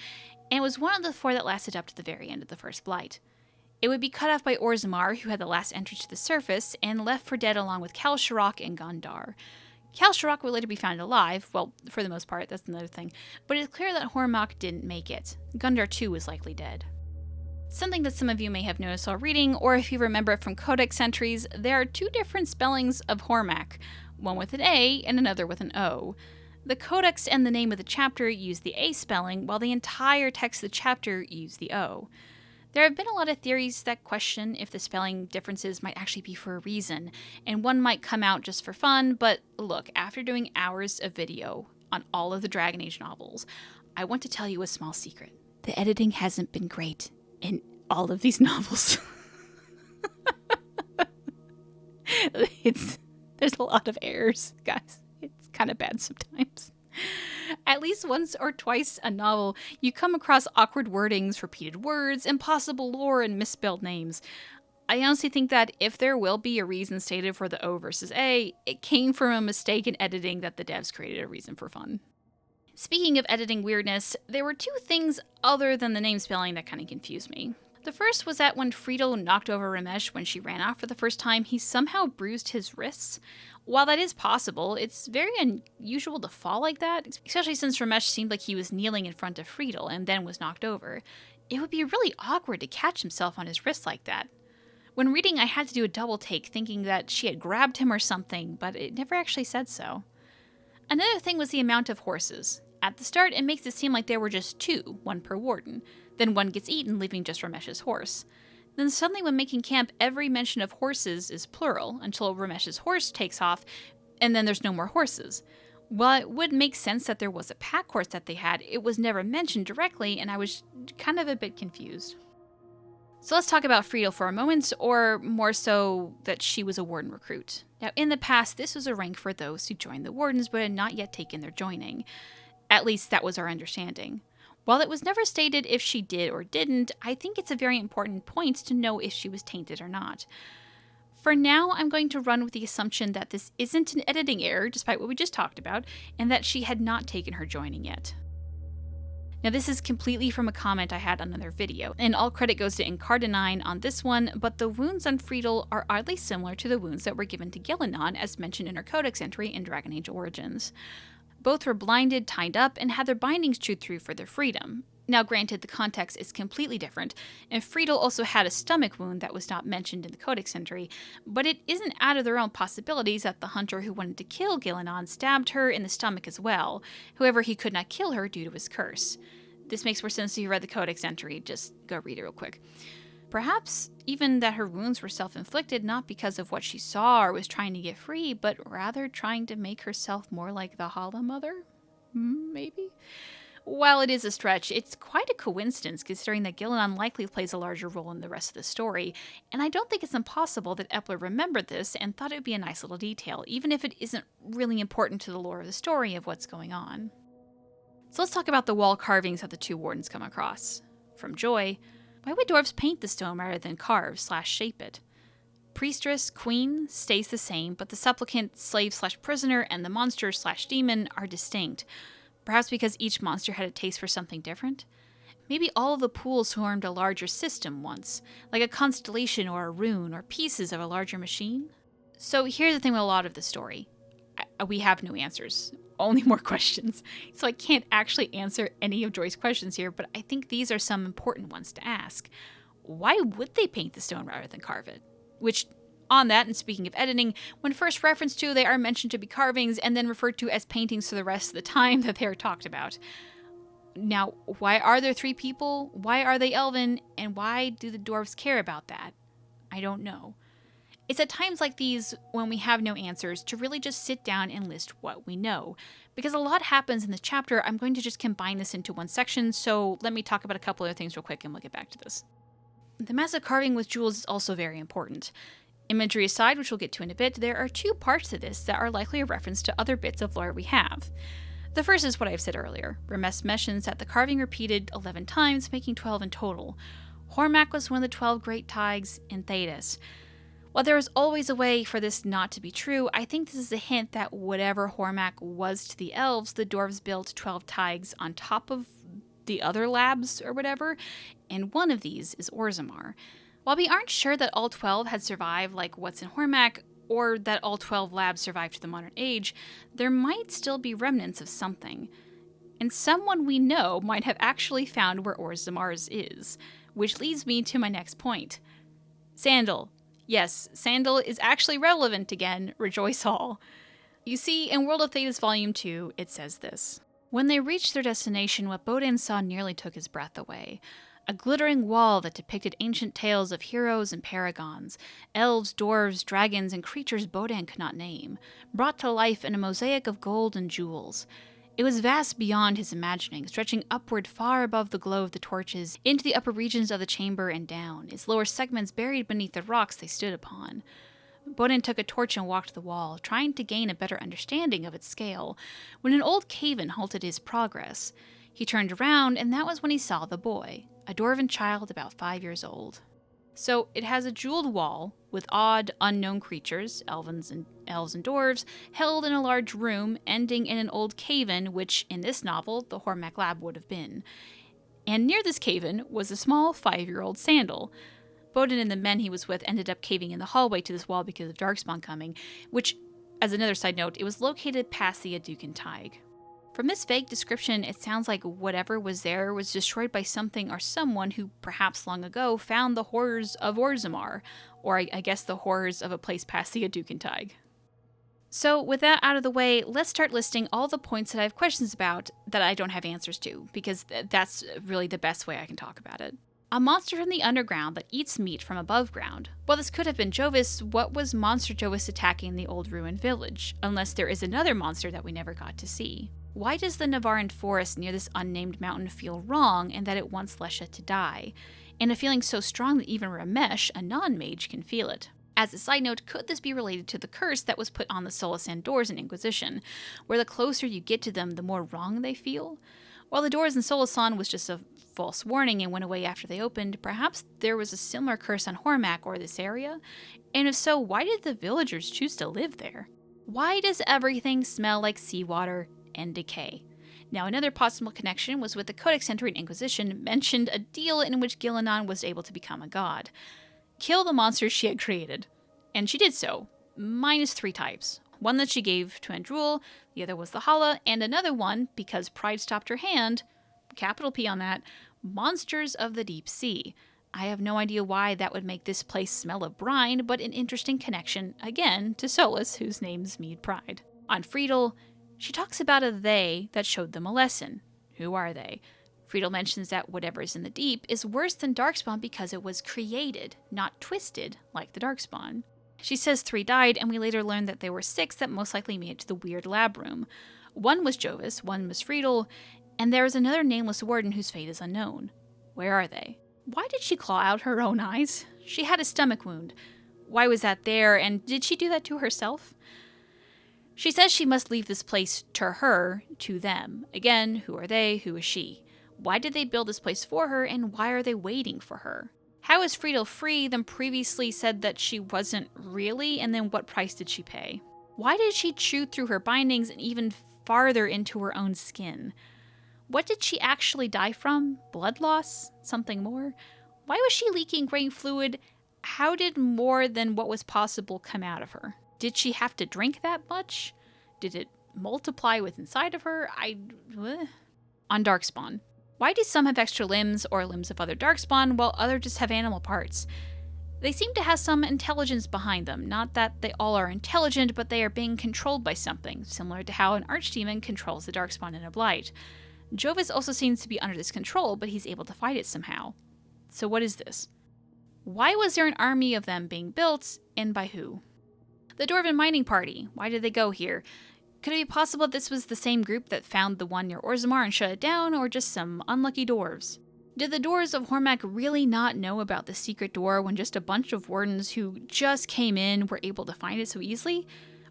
and it was one of the 4 that lasted up to the very end of the First Blight. It would be cut off by Orzammar, who had the last entry to the surface, and left for dead along with Kal-Sharok and Gondar. Kal-Sharok would later be found alive, well, for the most part, that's another thing, but it's clear that Hormak didn't make it. Gondar too was likely dead. Something that some of you may have noticed while reading, or if you remember it from Codex entries, there are 2 different spellings of Hormak, one with an A and another with an O. The Codex and the name of the chapter use the A spelling, while the entire text of the chapter use the O. There have been a lot of theories that question if the spelling differences might actually be for a reason, and one might come out just for fun, but look, after doing hours of video on all of the Dragon Age novels, I want to tell you a small secret. The editing hasn't been great in all of these novels. There's a lot of errors, guys. It's kind of bad sometimes. At least once or twice a novel, you come across awkward wordings, repeated words, impossible lore, and misspelled names. I honestly think that if there will be a reason stated for the O versus A, it came from a mistake in editing that the devs created a reason for fun. Speaking of editing weirdness, there were 2 things other than the name spelling that kind of confused me. The first was that when Friedel knocked over Ramesh when she ran off for the first time, he somehow bruised his wrists. While that is possible, it's very unusual to fall like that, especially since Ramesh seemed like he was kneeling in front of Friedel and then was knocked over. It would be really awkward to catch himself on his wrist like that. When reading, I had to do a double take thinking that she had grabbed him or something, but it never actually said so. Another thing was the amount of horses. At the start, it makes it seem like there were just 2, one per warden. Then one gets eaten, leaving just Ramesh's horse. Then suddenly when making camp, every mention of horses is plural, until Ramesh's horse takes off, and then there's no more horses. While it would make sense that there was a pack horse that they had, it was never mentioned directly, and I was kind of a bit confused. So let's talk about Friedel for a moment, or more so that she was a warden recruit. Now in the past, this was a rank for those who joined the wardens but had not yet taken their joining. At least that was our understanding. While it was never stated if she did or didn't, I think it's a very important point to know if she was tainted or not. For now, I'm going to run with the assumption that this isn't an editing error, despite what we just talked about, and that she had not taken her joining yet. Now this is completely from a comment I had on another video, and all credit goes to Incardanine on this one, but the wounds on Friedel are oddly similar to the wounds that were given to Ghilannon as mentioned in her Codex entry in Dragon Age Origins. Both were blinded, tied up, and had their bindings chewed through for their freedom. Now granted, the context is completely different, and Friedel also had a stomach wound that was not mentioned in the Codex entry, but it isn't out of the realm of possibilities that the hunter who wanted to kill Ghilannon stabbed her in the stomach as well. However, he could not kill her due to his curse. This makes more sense if you read the Codex entry, just go read it real quick. Perhaps even that her wounds were self-inflicted not because of what she saw or was trying to get free, but rather trying to make herself more like the Hala Mother? Maybe? While it is a stretch, it's quite a coincidence considering that Ghilannon likely plays a larger role in the rest of the story, and I don't think it's impossible that Epler remembered this and thought it would be a nice little detail, even if it isn't really important to the lore of the story of what's going on. So let's talk about the wall carvings that the 2 wardens come across. From Joy, why would dwarves paint the stone rather than carve/shape it? Priestress, queen, stays the same, but the supplicant, slave/prisoner, and the monster/demon are distinct. Perhaps because each monster had a taste for something different? Maybe all of the pools formed a larger system once, like a constellation or a rune or pieces of a larger machine? So here's the thing with a lot of the story. We have no answers, only more questions. So I can't actually answer any of Joy's questions here, but I think these are some important ones to ask. Why would they paint the stone rather than carve it? Which, on that, and speaking of editing, when first referenced to, they are mentioned to be carvings and then referred to as paintings for the rest of the time that they are talked about. Now, why are there 3 people? Why are they elven? And why do the dwarves care about that? I don't know. It's at times like these, when we have no answers, to really just sit down and list what we know. Because a lot happens in this chapter, I'm going to just combine this into one section, so let me talk about a couple other things real quick and we'll get back to this. The massive carving with jewels is also very important. Imagery aside, which we'll get to in a bit, there are 2 parts to this that are likely a reference to other bits of lore we have. The first is what I've said earlier. Ramesh mentions that the carving repeated 11 times, making 12 in total. Hormak was one of the 12 great taigs in Thedas. While there is always a way for this not to be true, I think this is a hint that whatever Hormak was to the elves, the dwarves built 12 taigs on top of the other labs or whatever, and one of these is Orzammar. While we aren't sure that all 12 had survived like what's in Hormak, or that all 12 labs survived to the modern age, there might still be remnants of something. And someone we know might have actually found where Orzammar's is, which leads me to my next point. Sandal. Yes, Sandal is actually relevant again, rejoice all. You see, in World of Thedas Volume 2, it says this. When they reached their destination, what Bodan saw nearly took his breath away. A glittering wall that depicted ancient tales of heroes and paragons, elves, dwarves, dragons, and creatures Bodan could not name, brought to life in a mosaic of gold and jewels. It was vast beyond his imagining, stretching upward far above the glow of the torches, into the upper regions of the chamber and down, its lower segments buried beneath the rocks they stood upon. Bodan took a torch and walked the wall, trying to gain a better understanding of its scale, when an old cave-in halted his progress. He turned around, and that was when he saw the boy, a dwarven child about 5 years old. So it has a jeweled wall with odd, unknown creatures, elves and dwarves, held in a large room ending in an old cave-in, which, in this novel, the Hormak lab would have been. And near this cave-in was a small 5-year-old Sandal. Bodan and the men he was with ended up caving in the hallway to this wall because of Darkspawn coming, which, as another side note, it was located past the Aducan Taig. From this vague description, it sounds like whatever was there was destroyed by something or someone who, perhaps long ago, found the horrors of Orzammar, or I guess the horrors of a place past the Aducan Taig. So, with that out of the way, let's start listing all the points that I have questions about that I don't have answers to, because that's really the best way I can talk about it. A monster from the underground that eats meat from above ground. While this could have been Jovis, what was Monster Jovis attacking the old ruined village? Unless there is another monster that we never got to see. Why does the Navaran forest near this unnamed mountain feel wrong and that it wants Lesha to die? And a feeling so strong that even Ramesh, a non-mage, can feel it. As a side note, could this be related to the curse that was put on the Solasan doors in Inquisition, where the closer you get to them, the more wrong they feel? While the doors in Solasan was just a false warning and went away after they opened, perhaps there was a similar curse on Hormak or this area? And if so, why did the villagers choose to live there? Why does everything smell like seawater and decay? Now, another possible connection was with the Codex entry in Inquisition mentioned a deal in which Ghil was able to become a god. Kill the monsters she had created. And she did so, minus 3 types. One that she gave to Andrul, the other was the Hala, and another one, because pride stopped her hand, capital P on that, monsters of the deep sea. I have no idea why that would make this place smell of brine, but an interesting connection, again, to Solus, whose name's Mead Pride. On Friedel, she talks about a they that showed them a lesson. Who are they? Friedel mentions that whatever is in the deep is worse than Darkspawn because it was created, not twisted, like the Darkspawn. She says 3 died, and we later learned that there were 6 that most likely made it to the weird lab room. One was Jovis, one was Friedel, and there is another nameless warden whose fate is unknown. Where are they? Why did she claw out her own eyes? She had a stomach wound. Why was that there, and did she do that to herself? She says she must leave this place to her, to them. Again, who are they? Who is she? Why did they build this place for her, and why are they waiting for her? How is Friedel free, then previously said that she wasn't really, and then what price did she pay? Why did she chew through her bindings and even farther into her own skin? What did she actually die from? Blood loss? Something more? Why was she leaking green fluid? How did more than what was possible come out of her? Did she have to drink that much? Did it multiply with inside of her? On Darkspawn. Why do some have extra limbs or limbs of other Darkspawn while others just have animal parts? They seem to have some intelligence behind them. Not that they all are intelligent, but they are being controlled by something, similar to how an archdemon controls the Darkspawn in a Blight. Jovis also seems to be under this control, but he's able to fight it somehow. So what is this? Why was there an army of them being built, and by who? The Dwarven mining party. Why did they go here? Could it be possible this was the same group that found the one near Orzammar and shut it down, or just some unlucky dwarves? Did the dwarves of Hormak really not know about the secret door when just a bunch of wardens who just came in were able to find it so easily?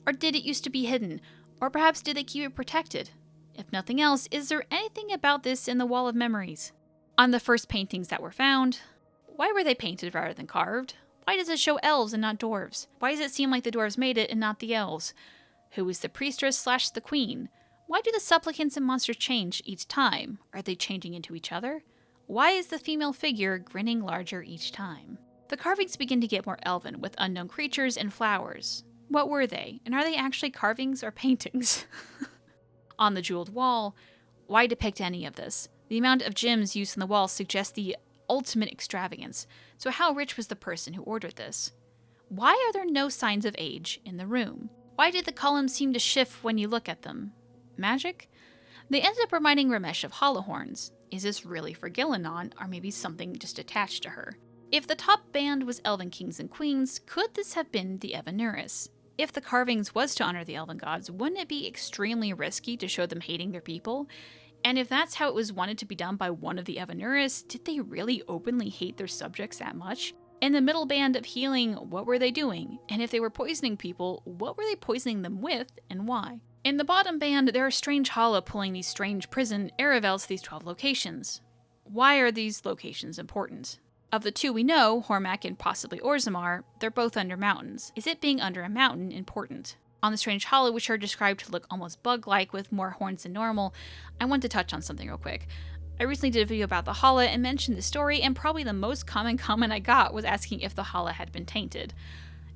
Or did it used to be hidden? Or perhaps did they keep it protected? If nothing else, is there anything about this in the Wall of Memories? On the first paintings that were found, why were they painted rather than carved? Why does it show elves and not dwarves? Why does it seem like the dwarves made it and not the elves? Who is the priestess / the queen? Why do the supplicants and monsters change each time? Are they changing into each other? Why is the female figure grinning larger each time? The carvings begin to get more elven, with unknown creatures and flowers. What were they? And are they actually carvings or paintings? On the jeweled wall, why depict any of this? The amount of gems used in the wall suggests the ultimate extravagance. So how rich was the person who ordered this? Why are there no signs of age in the room? Why did the columns seem to shift when you look at them? Magic? They ended up reminding Ramesh of Hollowhorns. Is this really for Ghil, or maybe something just attached to her? If the top band was Elven Kings and Queens, could this have been the Evanuris? If the carvings was to honor the Elven gods, wouldn't it be extremely risky to show them hating their people? And if that's how it was wanted to be done by one of the Evanuris, did they really openly hate their subjects that much? In the middle band of healing, what were they doing? And if they were poisoning people, what were they poisoning them with, and why? In the bottom band, there are strange Hala pulling these strange prison Aravels to these 12 locations. Why are these locations important? Of the two we know, Hormak and possibly Orzammar, they're both under mountains. Is it being under a mountain important? On the strange Hala, which are described to look almost bug-like with more horns than normal, I want to touch on something real quick. I recently did a video about the Hala and mentioned the story, and probably the most common comment I got was asking if the Hala had been tainted.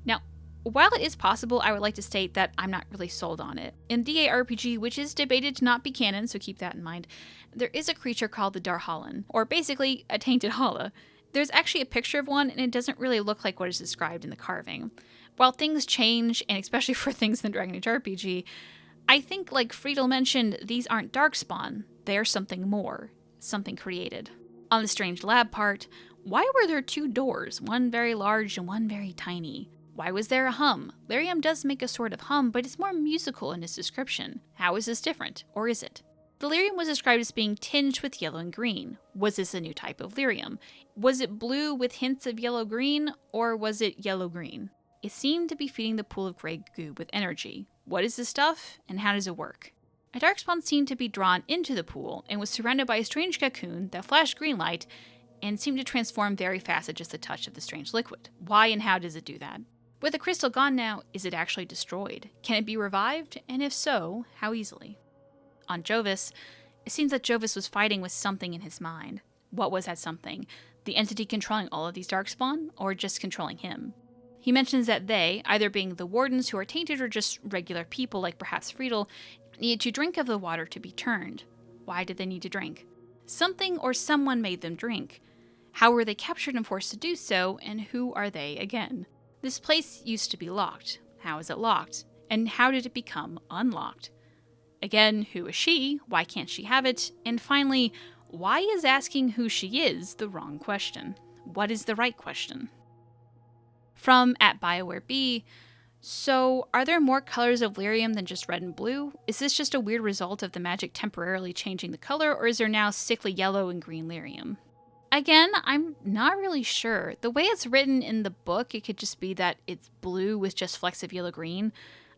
Now, while it is possible, I would like to state that I'm not really sold on it. In DA RPG, which is debated to not be canon, so keep that in mind, there is a creature called the Darhalan, or basically a tainted Hala. There's actually a picture of one, and it doesn't really look like what is described in the carving. While things change, and especially for things in the Dragon Age RPG, I think, like Friedel mentioned, these aren't Darkspawn. They are something more. Something created. On the strange lab part, why were there two doors, one very large and one very tiny? Why was there a hum? Lyrium does make a sort of hum, but it's more musical in its description. How is this different? Or is it? The lyrium was described as being tinged with yellow and green. Was this a new type of lyrium? Was it blue with hints of yellow-green, or was it yellow-green? It seemed to be feeding the pool of grey goo with energy. What is this stuff, and how does it work? A darkspawn seemed to be drawn into the pool and was surrounded by a strange cocoon that flashed green light and seemed to transform very fast at just the touch of the strange liquid. Why and how does it do that? With the crystal gone now, is it actually destroyed? Can it be revived? And if so, how easily? On Jovis, it seems that Jovis was fighting with something in his mind. What was that something? The entity controlling all of these darkspawn, or just controlling him? He mentions that they, either being the wardens who are tainted or just regular people like perhaps Friedel, needed to drink of the water to be turned. Why did they need to drink? Something or someone made them drink. How were they captured and forced to do so, and who are they again? This place used to be locked. How is it locked? And how did it become unlocked? Again, who is she? Why can't she have it? And finally, why is asking who she is the wrong question? What is the right question? From @BiowareB, so are there more colors of lyrium than just red and blue? Is this just a weird result of the magic temporarily changing the color, or is there now sickly yellow and green lyrium? Again, I'm not really sure. The way it's written in the book, it could just be that it's blue with just flecks of yellow-green.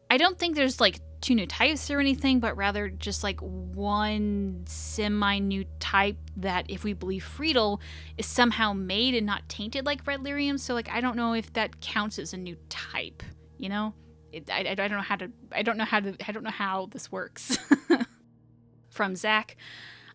I don't think there's like two new types or anything, but rather just like one semi-new type that, if we believe Friedel, is somehow made and not tainted like red lyrium. So like, I don't know if that counts as a new type, you know? I don't know how this works. From Zach,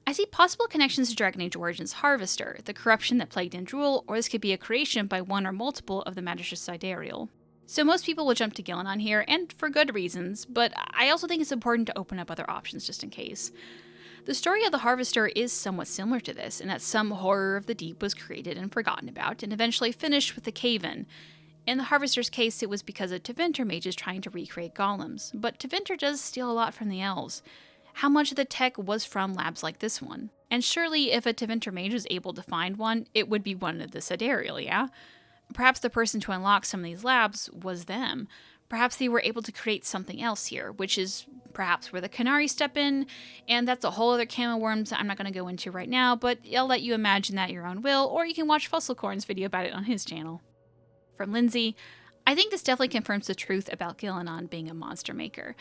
I see possible connections to Dragon Age Origins' Harvester, the corruption that plagued Andrul, or this could be a creation by one or multiple of the Magistress Sidereal. So most people will jump to Ghilannon here, and for good reasons, but I also think it's important to open up other options just in case. The story of the Harvester is somewhat similar to this, in that some horror of the deep was created and forgotten about, and eventually finished with the cave-in. In the Harvester's case, it was because of Tevinter mages trying to recreate golems, but Tevinter does steal a lot from the elves. How much of the tech was from labs like this one? And surely if a Tevinter mage was able to find one, it would be one of the Sidereal, yeah? Perhaps the person to unlock some of these labs was them. Perhaps they were able to create something else here, which is perhaps where the Canary step in, and that's a whole other can of worms I'm not going to go into right now, but I'll let you imagine that at your own will, or you can watch Fusselcorn's video about it on his channel. From Lindsay, I think this definitely confirms the truth about Ghilannon being a monster maker.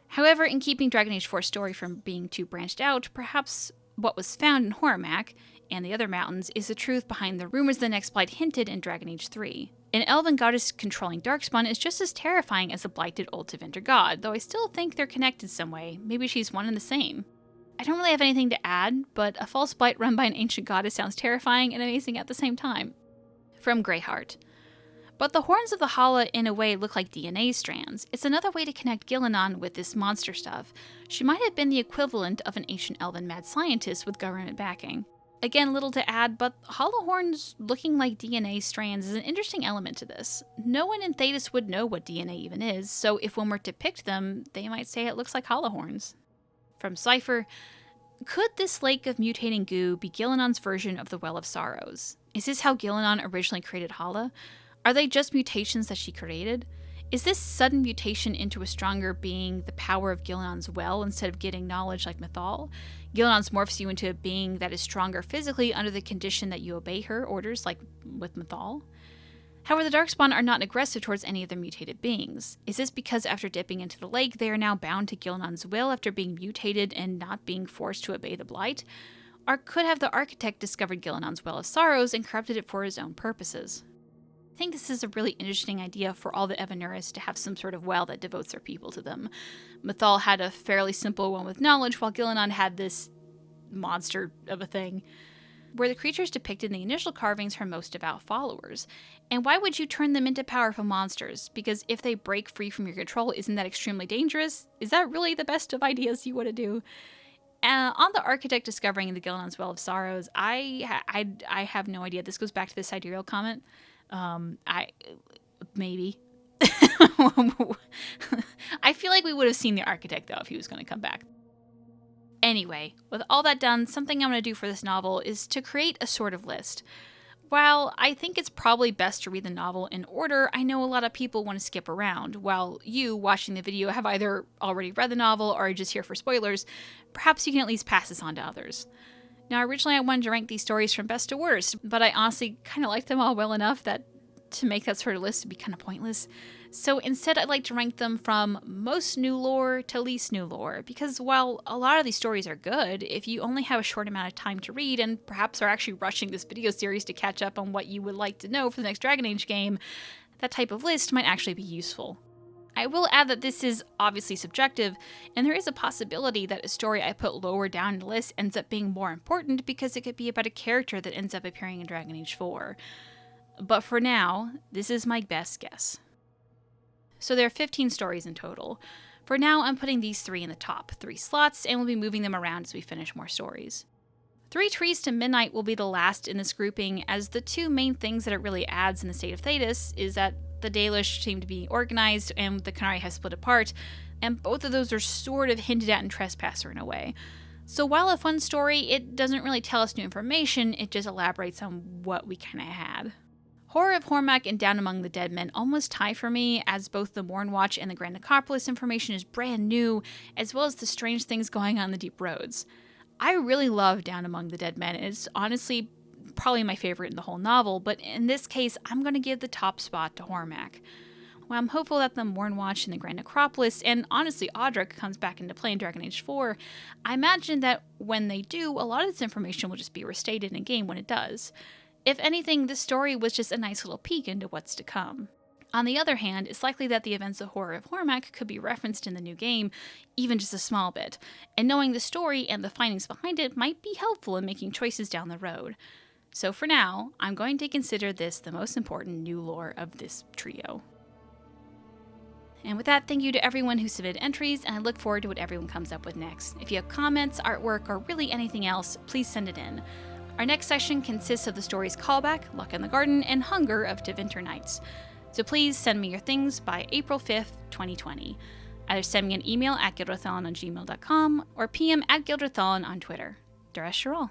However, in keeping Dragon Age 4's story from being too branched out, perhaps what was found in Hormak and the other mountains is the truth behind the rumors the next blight hinted in Dragon Age 3. An elven goddess controlling Darkspawn is just as terrifying as a blighted old Tevinter god, though I still think they're connected some way. Maybe she's one and the same. I don't really have anything to add, but a false blight run by an ancient goddess sounds terrifying and amazing at the same time. From Greyheart. But the horns of the Hala in a way look like DNA strands. It's another way to connect Ghilannon with this monster stuff. She might have been the equivalent of an ancient elven mad scientist with government backing. Again, little to add, but hollow horns looking like DNA strands is an interesting element to this. No one in Thedas would know what DNA even is, so if one were to depict them, they might say it looks like hollow horns. From Cypher, could this lake of mutating goo be Ghilanon's version of the Well of Sorrows? Is this how Ghilannon originally created Hala? Are they just mutations that she created? Is this sudden mutation into a stronger being the power of Ghilanon's well instead of getting knowledge like Mythal? Ghilanon's morphs you into a being that is stronger physically under the condition that you obey her orders like with Mythal? However, the Darkspawn are not aggressive towards any of their mutated beings. Is this because after dipping into the lake, they are now bound to Ghilanon's will after being mutated and not being forced to obey the Blight? Or could have the Architect discovered Ghilanon's Well of Sorrows and corrupted it for his own purposes? I think this is a really interesting idea for all the Evanuris to have some sort of well that devotes their people to them. Mythal had a fairly simple one with knowledge, while Ghilannon had this monster of a thing. Were the creatures depicted in the initial carvings her most devout followers? And why would you turn them into powerful monsters? Because if they break free from your control, isn't that extremely dangerous? Is that really the best of ideas you want to do? On the Architect discovering the Ghilanon's Well of Sorrows, I have no idea. This goes back to the Sidereal comment. Maybe. I feel like we would have seen the Architect, though, if he was going to come back. Anyway, with all that done, something I'm going to do for this novel is to create a sort of list. While I think it's probably best to read the novel in order, I know a lot of people want to skip around. While you, watching the video, have either already read the novel or are just here for spoilers, perhaps you can at least pass this on to others. Now, originally I wanted to rank these stories from best to worst, but I honestly kind of like them all well enough that to make that sort of list would be kind of pointless. So instead, I'd like to rank them from most new lore to least new lore, because while a lot of these stories are good, if you only have a short amount of time to read and perhaps are actually rushing this video series to catch up on what you would like to know for the next Dragon Age game, that type of list might actually be useful. I will add that this is obviously subjective, and there is a possibility that a story I put lower down in the list ends up being more important because it could be about a character that ends up appearing in Dragon Age 4. But for now, this is my best guess. So there are 15 stories in total. For now, I'm putting these 3 in the top 3 slots, and we'll be moving them around as we finish more stories. 3 Trees to Midnight will be the last in this grouping, as the 2 main things that it really adds in the state of Thedas is that the Dalish seem to be organized and the Canary has split apart, and both of those are sort of hinted at in Trespasser in a way. So while a fun story, it doesn't really tell us new information, it just elaborates on what we kind of had. Horror of Hormak and Down Among the Dead Men almost tie for me, as both the Mournwatch and the Grand Necropolis information is brand new, as well as the strange things going on in the Deep Roads. I really love Down Among the Dead Men, and it's honestly probably my favorite in the whole novel, but in this case, I'm going to give the top spot to Hormak. While I'm hopeful that the Mournwatch and the Grand Necropolis, and honestly Audric, comes back into play in Dragon Age 4, I imagine that when they do, a lot of this information will just be restated in game when it does. If anything, this story was just a nice little peek into what's to come. On the other hand, it's likely that the events of Horror of Hormak could be referenced in the new game, even just a small bit, and knowing the story and the findings behind it might be helpful in making choices down the road. So for now, I'm going to consider this the most important new lore of this trio. And with that, thank you to everyone who submitted entries, and I look forward to what everyone comes up with next. If you have comments, artwork, or really anything else, please send it in. Our next session consists of the stories Callback, Luck in the Garden, and Hunger of Tevinter Nights. So please send me your things by April 5th, 2020. Either send me an email at gilderthon@gmail.com or PM at gilderthon on Twitter. Darash Sharal.